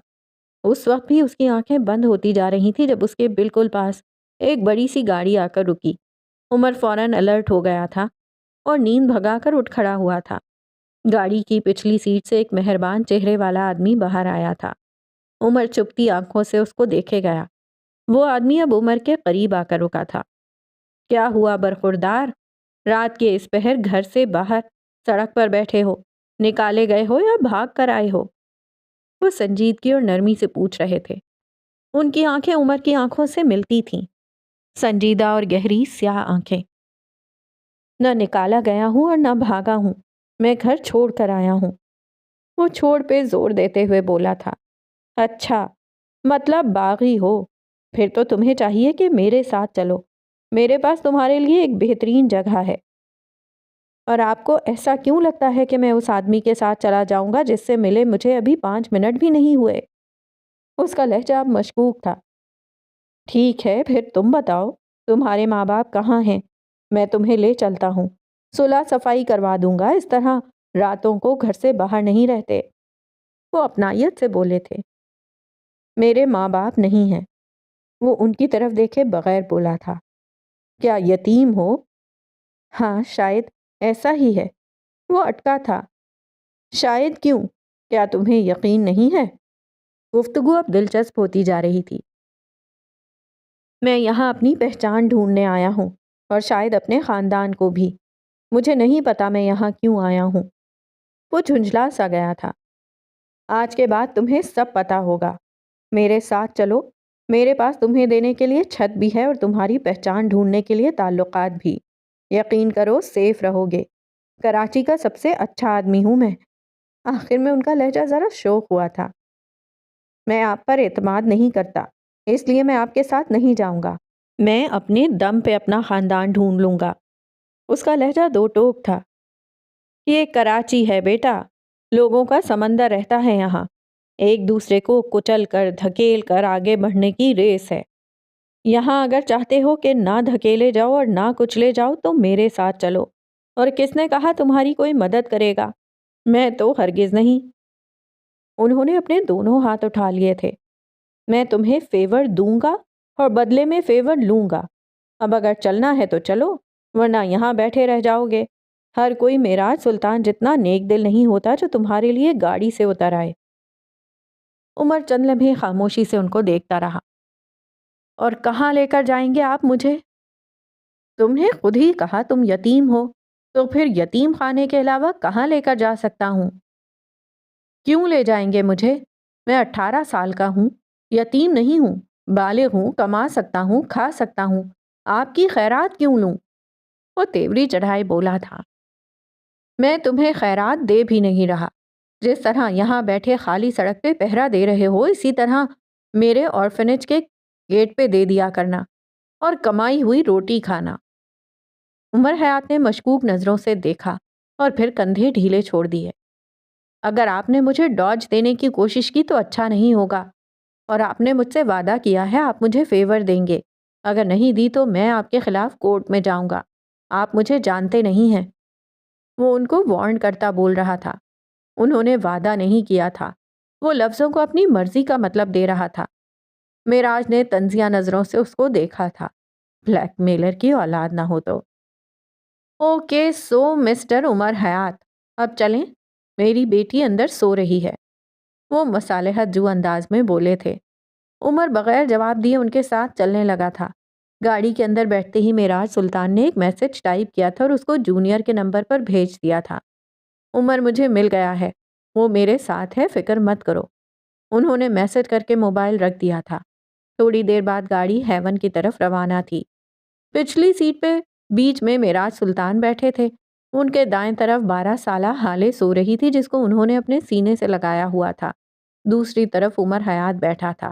اس وقت بھی اس کی آنکھیں بند ہوتی جا رہی تھی جب اس کے بالکل پاس ایک بڑی سی گاڑی آ کر رکی۔ عمر فوراً الرٹ ہو گیا تھا اور نیند بھگا کر اٹھ کھڑا ہوا تھا۔ گاڑی کی پچھلی سیٹ سے ایک مہربان چہرے والا آدمی باہر آیا تھا۔ عمر چپتی آنکھوں سے اس کو دیکھے گیا۔ وہ آدمی اب عمر کے قریب آ کر رکا تھا۔ کیا ہوا برخوردار؟ رات کے اس پہر گھر سے باہر سڑک پر بیٹھے ہو؟ نکالے گئے ہو یا بھاگ کر آئے ہو؟ وہ سنجیدگی اور نرمی سے پوچھ رہے تھے۔ ان کی آنکھیں عمر کی آنکھوں سے ملتی تھیں، سنجیدہ اور گہری سیاہ آنکھیں۔ نہ نکالا گیا ہوں اور نہ بھاگا ہوں، میں گھر چھوڑ کر آیا ہوں۔ وہ چھوڑ پہ زور دیتے ہوئے بولا تھا۔ اچھا، مطلب باغی ہو؟ پھر تو تمہیں چاہیے کہ میرے ساتھ چلو۔ میرے پاس تمہارے لیے ایک بہترین جگہ ہے۔ اور آپ کو ایسا کیوں لگتا ہے کہ میں اس آدمی کے ساتھ چلا جاؤں گا جس سے ملے مجھے ابھی 5 منٹ بھی نہیں ہوئے؟ اس کا لہجہ اب مشکوک تھا۔ ٹھیک ہے، پھر تم بتاؤ، تمہارے ماں باپ کہاں ہیں؟ میں تمہیں لے چلتا ہوں، صلح صفائی کروا دوں گا، اس طرح راتوں کو گھر سے باہر نہیں رہتے۔ وہ اپنائیت سے بولے تھے۔ میرے ماں باپ نہیں ہیں۔ وہ ان کی طرف دیکھے بغیر بولا تھا۔ کیا یتیم ہو؟ ہاں، شاید ایسا ہی ہے۔ وہ اٹکا تھا۔ شاید کیوں؟ کیا تمہیں یقین نہیں ہے؟ گفتگو اب دلچسپ ہوتی جا رہی تھی۔ میں یہاں اپنی پہچان ڈھونڈنے آیا ہوں اور شاید اپنے خاندان کو بھی۔ مجھے نہیں پتا میں یہاں کیوں آیا ہوں۔ وہ جھنجھلا سا گیا تھا۔ آج کے بعد تمہیں سب پتا ہوگا۔ میرے ساتھ چلو، میرے پاس تمہیں دینے کے لیے چھت بھی ہے اور تمہاری پہچان ڈھونڈنے کے لیے تعلقات بھی۔ یقین کرو سیف رہو گے۔ کراچی کا سب سے اچھا آدمی ہوں میں۔ آخر میں ان کا لہجہ ذرا شوق ہوا تھا۔ میں آپ پر اعتماد نہیں کرتا، اس لیے میں آپ کے ساتھ نہیں جاؤں گا۔ میں اپنے دم پہ اپنا خاندان ڈھونڈ لوں گا۔ اس کا لہجہ دو ٹوک تھا۔ یہ کراچی ہے بیٹا، لوگوں کا سمندر رہتا ہے یہاں، ایک دوسرے کو کچل کر دھکیل کر آگے بڑھنے کی ریس ہے۔ یہاں اگر چاہتے ہو کہ نہ دھکیلے جاؤ اور نہ کچلے جاؤ تو میرے ساتھ چلو۔ اور کس نے کہا تمہاری کوئی مدد کرے گا؟ میں تو ہرگز نہیں۔ انہوں نے اپنے دونوں ہاتھ اٹھا لیے تھے۔ میں تمہیں فیور دوں گا اور بدلے میں فیور لوں گا۔ اب اگر چلنا ہے تو چلو، ورنہ یہاں بیٹھے رہ جاؤ گے۔ ہر کوئی معراج سلطان جتنا نیک دل نہیں ہوتا جو تمہارے لیے گاڑی سے اتر آئے۔ عمر چند لمحے خاموشی سے ان کو دیکھتا رہا۔ اور کہاں لے کر جائیں گے آپ مجھے؟ تم نے خود ہی کہا تم یتیم ہو، تو پھر یتیم خانے کے علاوہ کہاں لے کر جا سکتا ہوں؟ کیوں لے جائیں گے مجھے؟ میں 18 سال کا ہوں، یتیم نہیں ہوں، بالغ ہوں، کما سکتا ہوں، کھا سکتا ہوں۔ آپ کی خیرات کیوں لوں؟ وہ تیوری چڑھائے بولا تھا۔ میں تمہیں خیرات دے بھی نہیں رہا۔ جس طرح یہاں بیٹھے خالی سڑک پہ پہرا دے رہے ہو، اسی طرح میرے آرفنیج کے گیٹ پہ دے دیا کرنا اور کمائی ہوئی روٹی کھانا۔ عمر حیات نے مشکوک نظروں سے دیکھا اور پھر کندھے ڈھیلے چھوڑ دیے۔ اگر آپ نے مجھے ڈاج دینے کی کوشش کی تو اچھا نہیں ہوگا، اور آپ نے مجھ سے وعدہ کیا ہے آپ مجھے فیور دیں گے۔ اگر نہیں دی تو میں آپ کے خلاف کورٹ میں جاؤں گا۔ آپ مجھے جانتے نہیں ہیں۔ وہ ان کو وارن کرتا بول رہا تھا۔ انہوں نے وعدہ نہیں کیا تھا، وہ لفظوں کو اپنی مرضی کا مطلب دے رہا تھا۔ معراج نے طنزیہ نظروں سے اس کو دیکھا تھا۔ بلیک میلر کی اولاد نہ ہو تو۔ اوکے سو مسٹر عمر حیات، اب چلیں، میری بیٹی اندر سو رہی ہے۔ وہ مصالحت جو انداز میں بولے تھے۔ عمر بغیر جواب دیے ان کے ساتھ چلنے لگا تھا۔ گاڑی کے اندر بیٹھتے ہی معراج سلطان نے ایک میسج ٹائپ کیا تھا اور اس کو جونیئر کے نمبر پر بھیج دیا تھا۔ عمر مجھے مل گیا ہے، وہ میرے ساتھ ہے، فکر مت کرو۔ انہوں نے میسج کر کے موبائل رکھ دیا تھا۔ تھوڑی دیر بعد گاڑی ہیون کی طرف روانہ تھی۔ پچھلی سیٹ پہ بیچ میں معراج سلطان بیٹھے تھے۔ ان کے دائیں طرف 12 سالہ ہالے سو رہی تھی جس کو انہوں نے اپنے سینے سے لگایا ہوا تھا۔ دوسری طرف عمر حیات بیٹھا تھا،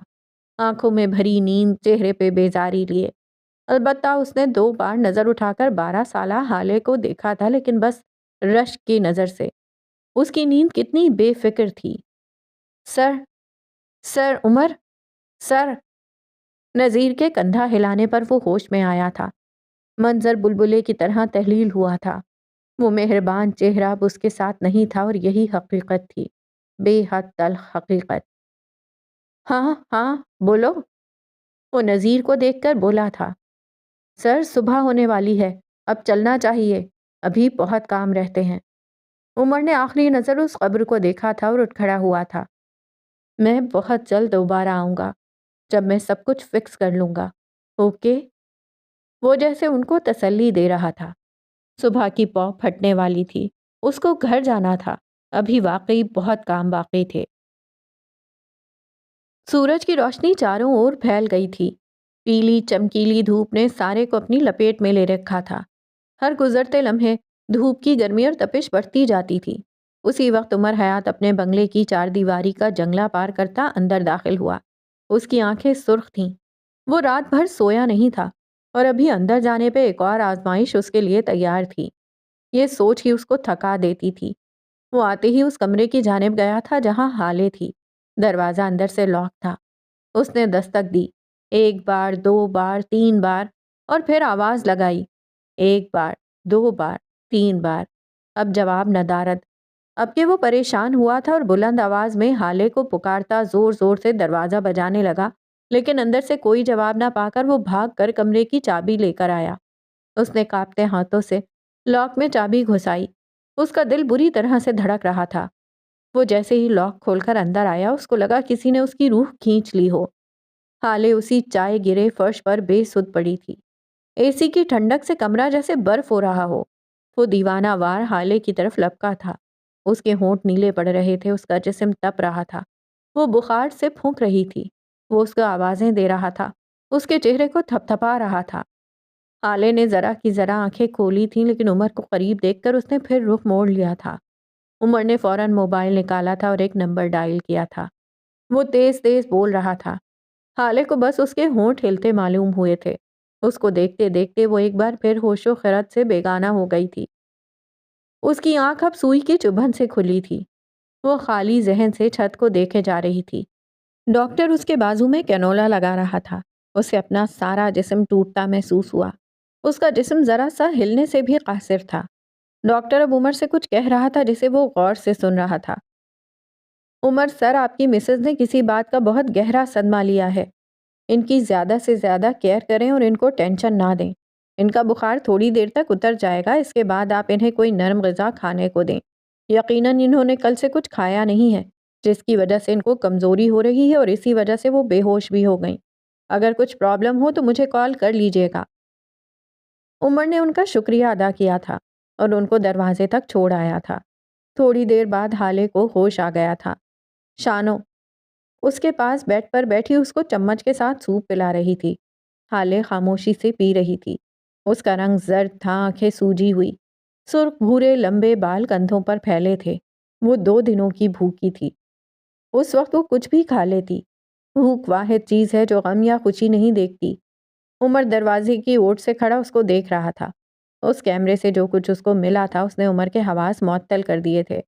آنکھوں میں بھری نیند، چہرے پہ بیزاری لیے۔ البتہ اس نے 2 بار نظر اٹھا کر 12 سالہ حالے کو دیکھا تھا، لیکن بس رشک کی نظر سے۔ اس کی نیند کتنی بے فکر تھی۔ سر، سر عمر، سر۔ نذیر کے کندھا ہلانے پر وہ ہوش میں آیا تھا۔ منظر بلبلے کی طرح تحلیل ہوا تھا۔ وہ مہربان چہرہ اب اس کے ساتھ نہیں تھا، اور یہی حقیقت تھی، بے حد تلخ حقیقت۔ ہاں ہاں بولو۔ وہ نذیر کو دیکھ کر بولا تھا، سر صبح ہونے والی ہے، اب چلنا چاہیے، ابھی بہت کام رہتے ہیں۔ عمر نے آخری نظر اس قبر کو دیکھا تھا اور اٹھ کھڑا ہوا تھا۔ میں بہت جلد دوبارہ آؤں گا، جب میں سب کچھ فکس کر لوں گا، اوکے؟ وہ جیسے ان کو تسلی دے رہا تھا۔ صبح کی پاؤ پھٹنے والی تھی، اس کو گھر جانا تھا، ابھی واقعی بہت کام باقی تھے۔ سورج کی روشنی چاروں اور پھیل گئی تھی، پیلی چمکیلی دھوپ نے سارے کو اپنی لپیٹ میں لے رکھا تھا۔ ہر گزرتے لمحے دھوپ کی گرمی اور تپش بڑھتی جاتی تھی۔ اسی وقت عمر حیات اپنے بنگلے کی 4 دیواری کا جنگلہ پار کرتا اندر داخل ہوا۔ اس کی آنکھیں سرخ تھیں، وہ رات بھر سویا نہیں تھا، اور ابھی اندر جانے پہ ایک اور آزمائش اس کے لیے تیار تھی۔ یہ سوچ ہی اس کو تھکا دیتی تھی۔ وہ آتے ہی اس کمرے کی جانب گیا تھا جہاں ہالے تھی۔ دروازہ اندر سے لاک تھا۔ اس نے دستک دی، 1 بار، 2 بار، 3 بار، اور پھر آواز لگائی، 1 بار، 2 بار، 3 بار۔ اب جواب ندارد۔ اب کہ وہ پریشان ہوا تھا اور بلند آواز میں ہالے کو پکارتا زور زور سے دروازہ بجانے لگا، لیکن اندر سے کوئی جواب نہ پا کر وہ بھاگ کر کمرے کی چابی لے کر آیا۔ اس نے کانپتے ہاتھوں سے لاک میں چابی گھسائی۔ اس کا دل بری طرح سے دھڑک رہا تھا۔ وہ جیسے ہی لاک کھول کر اندر آیا، اس کو لگا کسی نے اس کی روح کھینچ لی ہو۔ ہالے اسی چائے گرے فرش پر بے سدھ پڑی تھی۔ اے سی کی ٹھنڈک سے کمرہ جیسے برف ہو رہا ہو۔ وہ دیوانہ وار ہالے کی طرف لپکا تھا۔ اس کے ہونٹ نیلے پڑ رہے تھے، اس کا جسم تپ رہا تھا، وہ بخار سے پھونک رہی تھی۔ وہ اس کو آوازیں دے رہا تھا، اس کے چہرے کو تھپ تھپا رہا تھا۔ ہالے نے ذرا کی ذرا آنکھیں کھولی تھیں، لیکن عمر کو قریب دیکھ کر اس نے پھر رخ موڑ لیا تھا۔ عمر نے فوراً موبائل نکالا تھا اور ایک نمبر ڈائل کیا تھا۔ وہ تیز تیز بول رہا تھا۔ ہالے کو بس اس کے ہونٹ ہلتے معلوم ہوئے تھے۔ اس کو دیکھتے دیکھتے وہ ایک بار پھر ہوش و خرد سے بیگانہ ہو گئی تھی۔ اس کی آنکھ اب سوئی کی چبھن سے کھلی تھی۔ وہ خالی ذہن سے چھت کو دیکھے جا رہی تھی۔ ڈاکٹر اس کے بازو میں کینولا لگا رہا تھا۔ اسے اپنا سارا جسم ٹوٹتا محسوس ہوا۔ اس کا جسم ذرا سا ہلنے سے بھی قاصر تھا۔ ڈاکٹر اب عمر سے کچھ کہہ رہا تھا جسے وہ غور سے سن رہا تھا۔ عمر سر، آپ کی مسز نے کسی بات کا بہت گہرا صدمہ لیا ہے۔ ان کی زیادہ سے زیادہ کیئر کریں اور ان کو ٹینشن نہ دیں۔ ان کا بخار تھوڑی دیر تک اتر جائے گا، اس کے بعد آپ انہیں کوئی نرم غذا کھانے کو دیں۔ یقیناً انہوں نے کل سے کچھ کھایا نہیں ہے، جس کی وجہ سے ان کو کمزوری ہو رہی ہے، اور اسی وجہ سے وہ بے ہوش بھی ہو گئیں۔ اگر کچھ پرابلم ہو تو مجھے کال کر لیجئے گا۔ عمر نے ان کا شکریہ ادا کیا تھا اور ان کو دروازے تک چھوڑ آیا تھا۔ تھوڑی دیر بعد ہالے کو ہوش آ گیا تھا۔ شانو اس کے پاس بیڈ پر بیٹھی اس کو چمچ کے ساتھ سوپ پلا رہی تھی۔ ہالے خاموشی سے پی رہی تھی۔ اس کا رنگ زرد تھا، آنکھیں سوجی ہوئی، سرخ بھورے لمبے بال کندھوں پر پھیلے تھے۔ وہ 2 دنوں کی بھوکی تھی۔ اس وقت وہ کچھ بھی کھا لیتی۔ بھوک واحد چیز ہے جو غم یا خوشی نہیں دیکھتی۔ عمر دروازے کی اوٹ سے کھڑا اس کو دیکھ رہا تھا۔ اس کیمرے سے جو کچھ اس کو ملا تھا اس نے عمر کے حواس معطل کر دیے تھے۔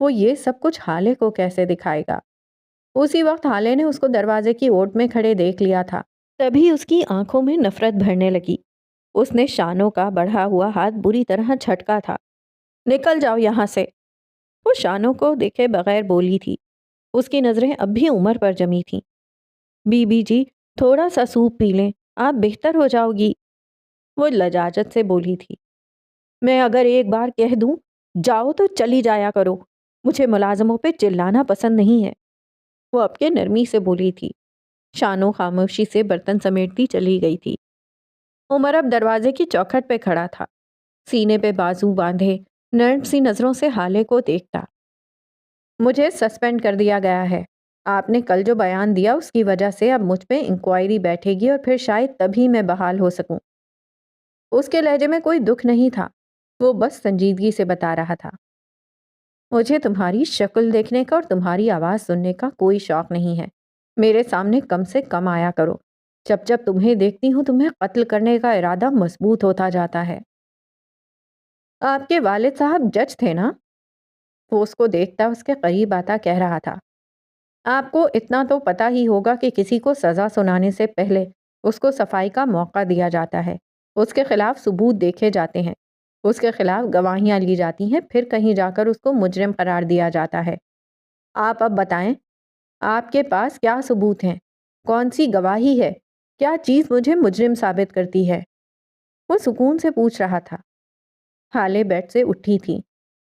وہ یہ سب کچھ ہالے کو کیسے دکھائے گا؟ اسی وقت ہالے نے اس کو دروازے کی اوٹ میں کھڑے دیکھ لیا تھا۔ تبھی اس کی آنکھوں میں نفرت بھرنے لگی۔ اس نے شانوں کا بڑھا ہوا ہاتھ بری طرح جھٹکا تھا۔ نکل جاؤ یہاں سے۔ وہ شانوں کو دیکھے بغیر بولی تھی۔ اس کی نظریں اب بھی عمر پر جمی تھیں۔ بی بی جی تھوڑا سا سوپ پی لیں، آپ بہتر ہو جاؤ گی، وہ لجاجت سے بولی تھی۔ میں اگر ایک بار کہہ دوں جاؤ تو چلی جایا کرو، مجھے ملازموں پہ چلانا پسند نہیں ہے، وہ اب کے نرمی سے بولی تھی۔ شانو خاموشی سے برتن سمیٹتی چلی گئی تھی۔ عمر اب دروازے کی چوکھٹ پہ کھڑا تھا، سینے پہ بازو باندھے، نرم سی نظروں سے ہالے کو دیکھتا۔ مجھے سسپینڈ کر دیا گیا ہے، آپ نے کل جو بیان دیا اس کی وجہ سے اب مجھ پہ انکوائری بیٹھے گی اور پھر شاید تبھی میں بحال ہو سکوں۔ اس کے لہجے میں کوئی دکھ نہیں تھا، وہ بس سنجیدگی سے بتا رہا تھا۔ مجھے تمہاری شکل دیکھنے کا اور تمہاری آواز سننے کا کوئی شوق نہیں ہے۔ میرے سامنے کم سے کم آیا کرو۔ جب جب تمہیں دیکھتی ہوں تمہیں قتل کرنے کا ارادہ مضبوط ہوتا جاتا ہے۔ آپ کے والد صاحب جج تھے نا؟ وہ اس کو دیکھتا اس کے قریب آتا کہہ رہا تھا۔ آپ کو اتنا تو پتہ ہی ہوگا کہ کسی کو سزا سنانے سے پہلے اس کو صفائی کا موقع دیا جاتا ہے، اس کے خلاف ثبوت دیکھے جاتے ہیں، اس کے خلاف گواہیاں لی جاتی ہیں، پھر کہیں جا کر اس کو مجرم قرار دیا جاتا ہے۔ آپ اب بتائیں، آپ کے پاس کیا ثبوت ہیں؟ کون سی گواہی ہے؟ کیا چیز مجھے مجرم ثابت کرتی ہے؟ وہ سکون سے پوچھ رہا تھا۔ ہالے بیڈ سے اٹھی تھی،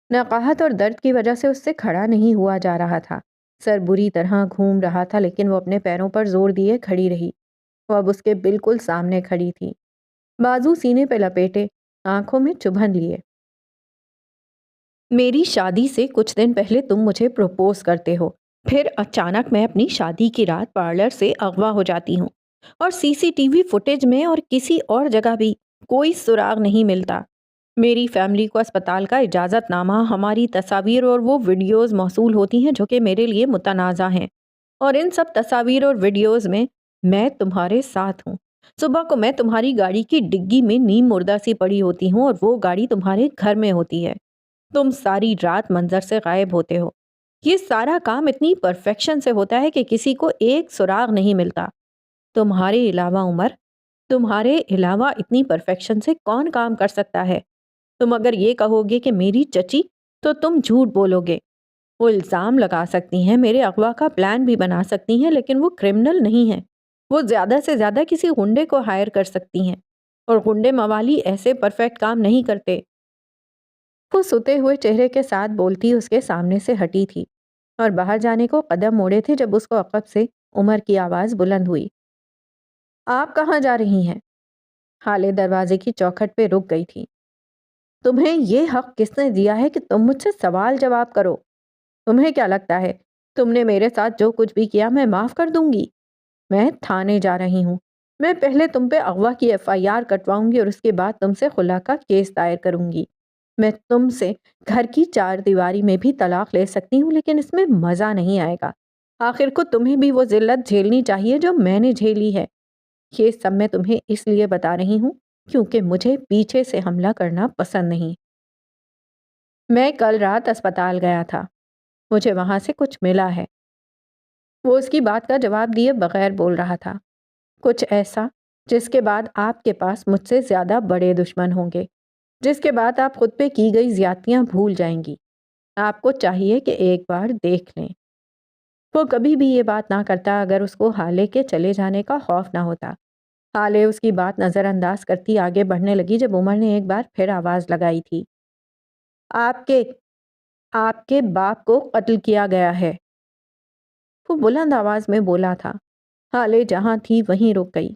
نقاہت اور درد کی وجہ سے اس سے کھڑا نہیں ہوا جا رہا تھا، سر بری طرح گھوم رہا تھا، لیکن وہ اپنے پیروں پر زور دیے کھڑی رہی۔ وہ اب اس کے بالکل سامنے کھڑی تھی، بازو سینے پہ لپیٹے، آنکھوں میں چبھن لیے۔ میری شادی سے کچھ دن پہلے تم مجھے پروپوز کرتے ہو، پھر اچانک میں اپنی شادی کی رات پارلر سے اغوا ہو جاتی ہوں، اور سی سی ٹی وی فوٹیج میں اور کسی اور جگہ بھی کوئی سراغ نہیں ملتا۔ میری فیملی کو اسپتال کا اجازت نامہ، ہماری تصاویر اور وہ ویڈیوز موصول ہوتی ہیں جو کہ میرے لیے متنازع ہیں، اور ان سب تصاویر اور ویڈیوز میں تمہارے ساتھ ہوں۔ صبح کو میں تمہاری گاڑی کی ڈگی میں نیم مردہ سی پڑی ہوتی ہوں اور وہ گاڑی تمہارے گھر میں ہوتی ہے۔ تم ساری رات منظر سے غائب ہوتے ہو۔ یہ سارا کام اتنی پرفیکشن سے ہوتا ہے کہ کسی کو ایک سراغ نہیں ملتا۔ تمہارے علاوہ اتنی پرفیکشن سے کون کام کر سکتا ہے؟ تم اگر یہ کہو گے کہ میری چچی، تو تم جھوٹ بولو گے۔ وہ الزام لگا سکتی ہیں، میرے اغوا کا پلان بھی بنا سکتی ہیں، لیکن وہ کرمنل نہیں ہیں۔ وہ زیادہ سے زیادہ کسی غنڈے کو ہائر کر سکتی ہیں، اور غنڈے موالی ایسے پرفیکٹ کام نہیں کرتے۔ وہ سوتے ہوئے چہرے کے ساتھ بولتی اس کے سامنے سے ہٹی تھی اور باہر جانے کو قدم موڑے تھے جب اس کو عقب سے عمر کی آواز بلند ہوئی۔ آپ کہاں جا رہی ہیں؟ ہالے دروازے کی چوکھٹ پہ رک گئی تھی۔ تمہیں یہ حق کس نے دیا ہے کہ تم مجھ سے سوال جواب کرو؟ تمہیں کیا لگتا ہے تم نے میرے ساتھ جو کچھ بھی کیا میں معاف کر دوں گی؟ میں تھانے جا رہی ہوں۔ میں پہلے تم پہ اغوا کی FIR کٹواؤں گی اور اس کے بعد تم سے خلا کا کیس دائر کروں گی۔ میں تم سے گھر کی 4 دیواری میں بھی طلاق لے سکتی ہوں، لیکن اس میں مزہ نہیں آئے گا۔ آخر کو تمہیں بھی وہ ذلت جھیلنی چاہیے جو میں نے جھیلی ہے۔ یہ سب میں تمہیں اس لیے بتا رہی ہوں کیونکہ مجھے پیچھے سے حملہ کرنا پسند نہیں۔ میں کل رات اسپتال گیا تھا، مجھے وہاں سے کچھ ملا ہے۔ وہ اس کی بات کا جواب دیے بغیر بول رہا تھا۔ کچھ ایسا جس کے بعد آپ کے پاس مجھ سے زیادہ بڑے دشمن ہوں گے، جس کے بعد آپ خود پہ کی گئی زیادتیاں بھول جائیں گی۔ آپ کو چاہیے کہ ایک بار دیکھ لیں۔ وہ کبھی بھی یہ بات نہ کرتا اگر اس کو ہالے کے چلے جانے کا خوف نہ ہوتا۔ ہالے اس کی بات نظر انداز کرتی آگے بڑھنے لگی جب عمر نے ایک بار پھر آواز لگائی تھی۔ آپ کے باپ کو قتل کیا گیا ہے۔ وہ بلند آواز میں بولا تھا۔ ہالے جہاں تھی وہیں رک گئی،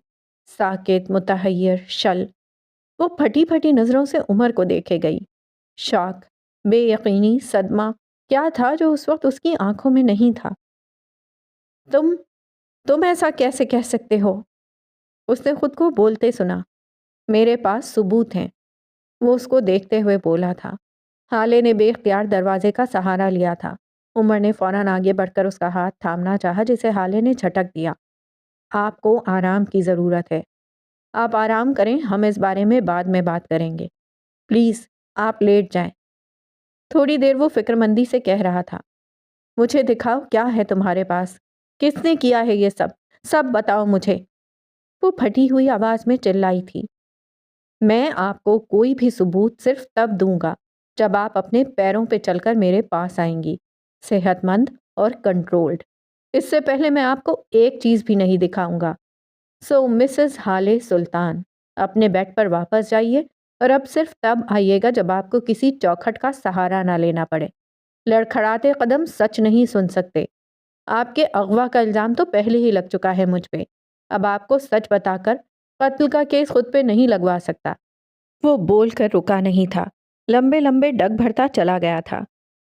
ساکت، متحیر، شل۔ وہ پھٹی پھٹی نظروں سے عمر کو دیکھے گئی۔ شاک، بے یقینی، صدمہ کیا تھا جو اس وقت اس کی آنکھوں میں نہیں تھا۔ تم ایسا کیسے کہہ سکتے ہو؟ اس نے خود کو بولتے سنا۔ میرے پاس ثبوت ہیں، وہ اس کو دیکھتے ہوئے بولا تھا۔ ہالے نے بے اختیار دروازے کا سہارا لیا تھا۔ عمر نے فوراً آگے بڑھ کر اس کا ہاتھ تھامنا چاہا جسے ہالے نے جھٹک دیا۔ آپ کو آرام کی ضرورت ہے۔ آپ آرام کریں، ہم اس بارے میں بعد میں بات کریں گے۔ پلیز آپ لیٹ جائیں۔ تھوڑی دیر وہ فکر مندی سے کہہ رہا تھا۔ مجھے دکھاؤ کیا ہے تمہارے پاس، کس نے کیا ہے یہ سب بتاؤ مجھے۔ وہ پھٹی ہوئی آواز میں چلائی تھی۔ میں آپ کو کوئی بھی ثبوت صرف تب دوں گا جب آپ اپنے پیروں پہ چل کر میرے پاس آئیں گی، صحت مند اور کنٹرولڈ۔ اس سے پہلے میں آپ کو ایک چیز بھی نہیں دکھاؤں گا۔ سو مسز ہالے سلطان، اپنے بیڈ پر واپس جائیے اور اب صرف تب آئیے گا جب آپ کو کسی چوکھٹ کا سہارا نہ لینا پڑے۔ لڑکھڑاتے قدم سچ نہیں سن سکتے۔ آپ کے اغوا کا الزام تو پہلے ہی لگ چکا ہے مجھ پہ، اب آپ کو سچ بتا کر قتل کا کیس خود پہ نہیں لگوا سکتا۔ وہ بول کر رکا نہیں تھا، لمبے لمبے ڈگ بھرتا چلا گیا تھا،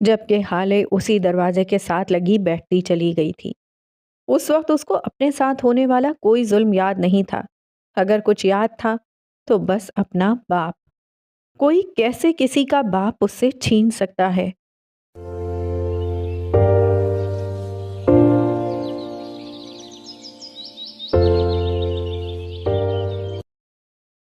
جبکہ ہالے اسی دروازے کے ساتھ لگی بیٹھتی چلی گئی تھی۔ اس وقت اس کو اپنے ساتھ ہونے والا کوئی ظلم یاد نہیں تھا۔ اگر کچھ یاد تھا تو بس اپنا باپ۔ کوئی کیسے کسی کا باپ اس سے چھین سکتا ہے؟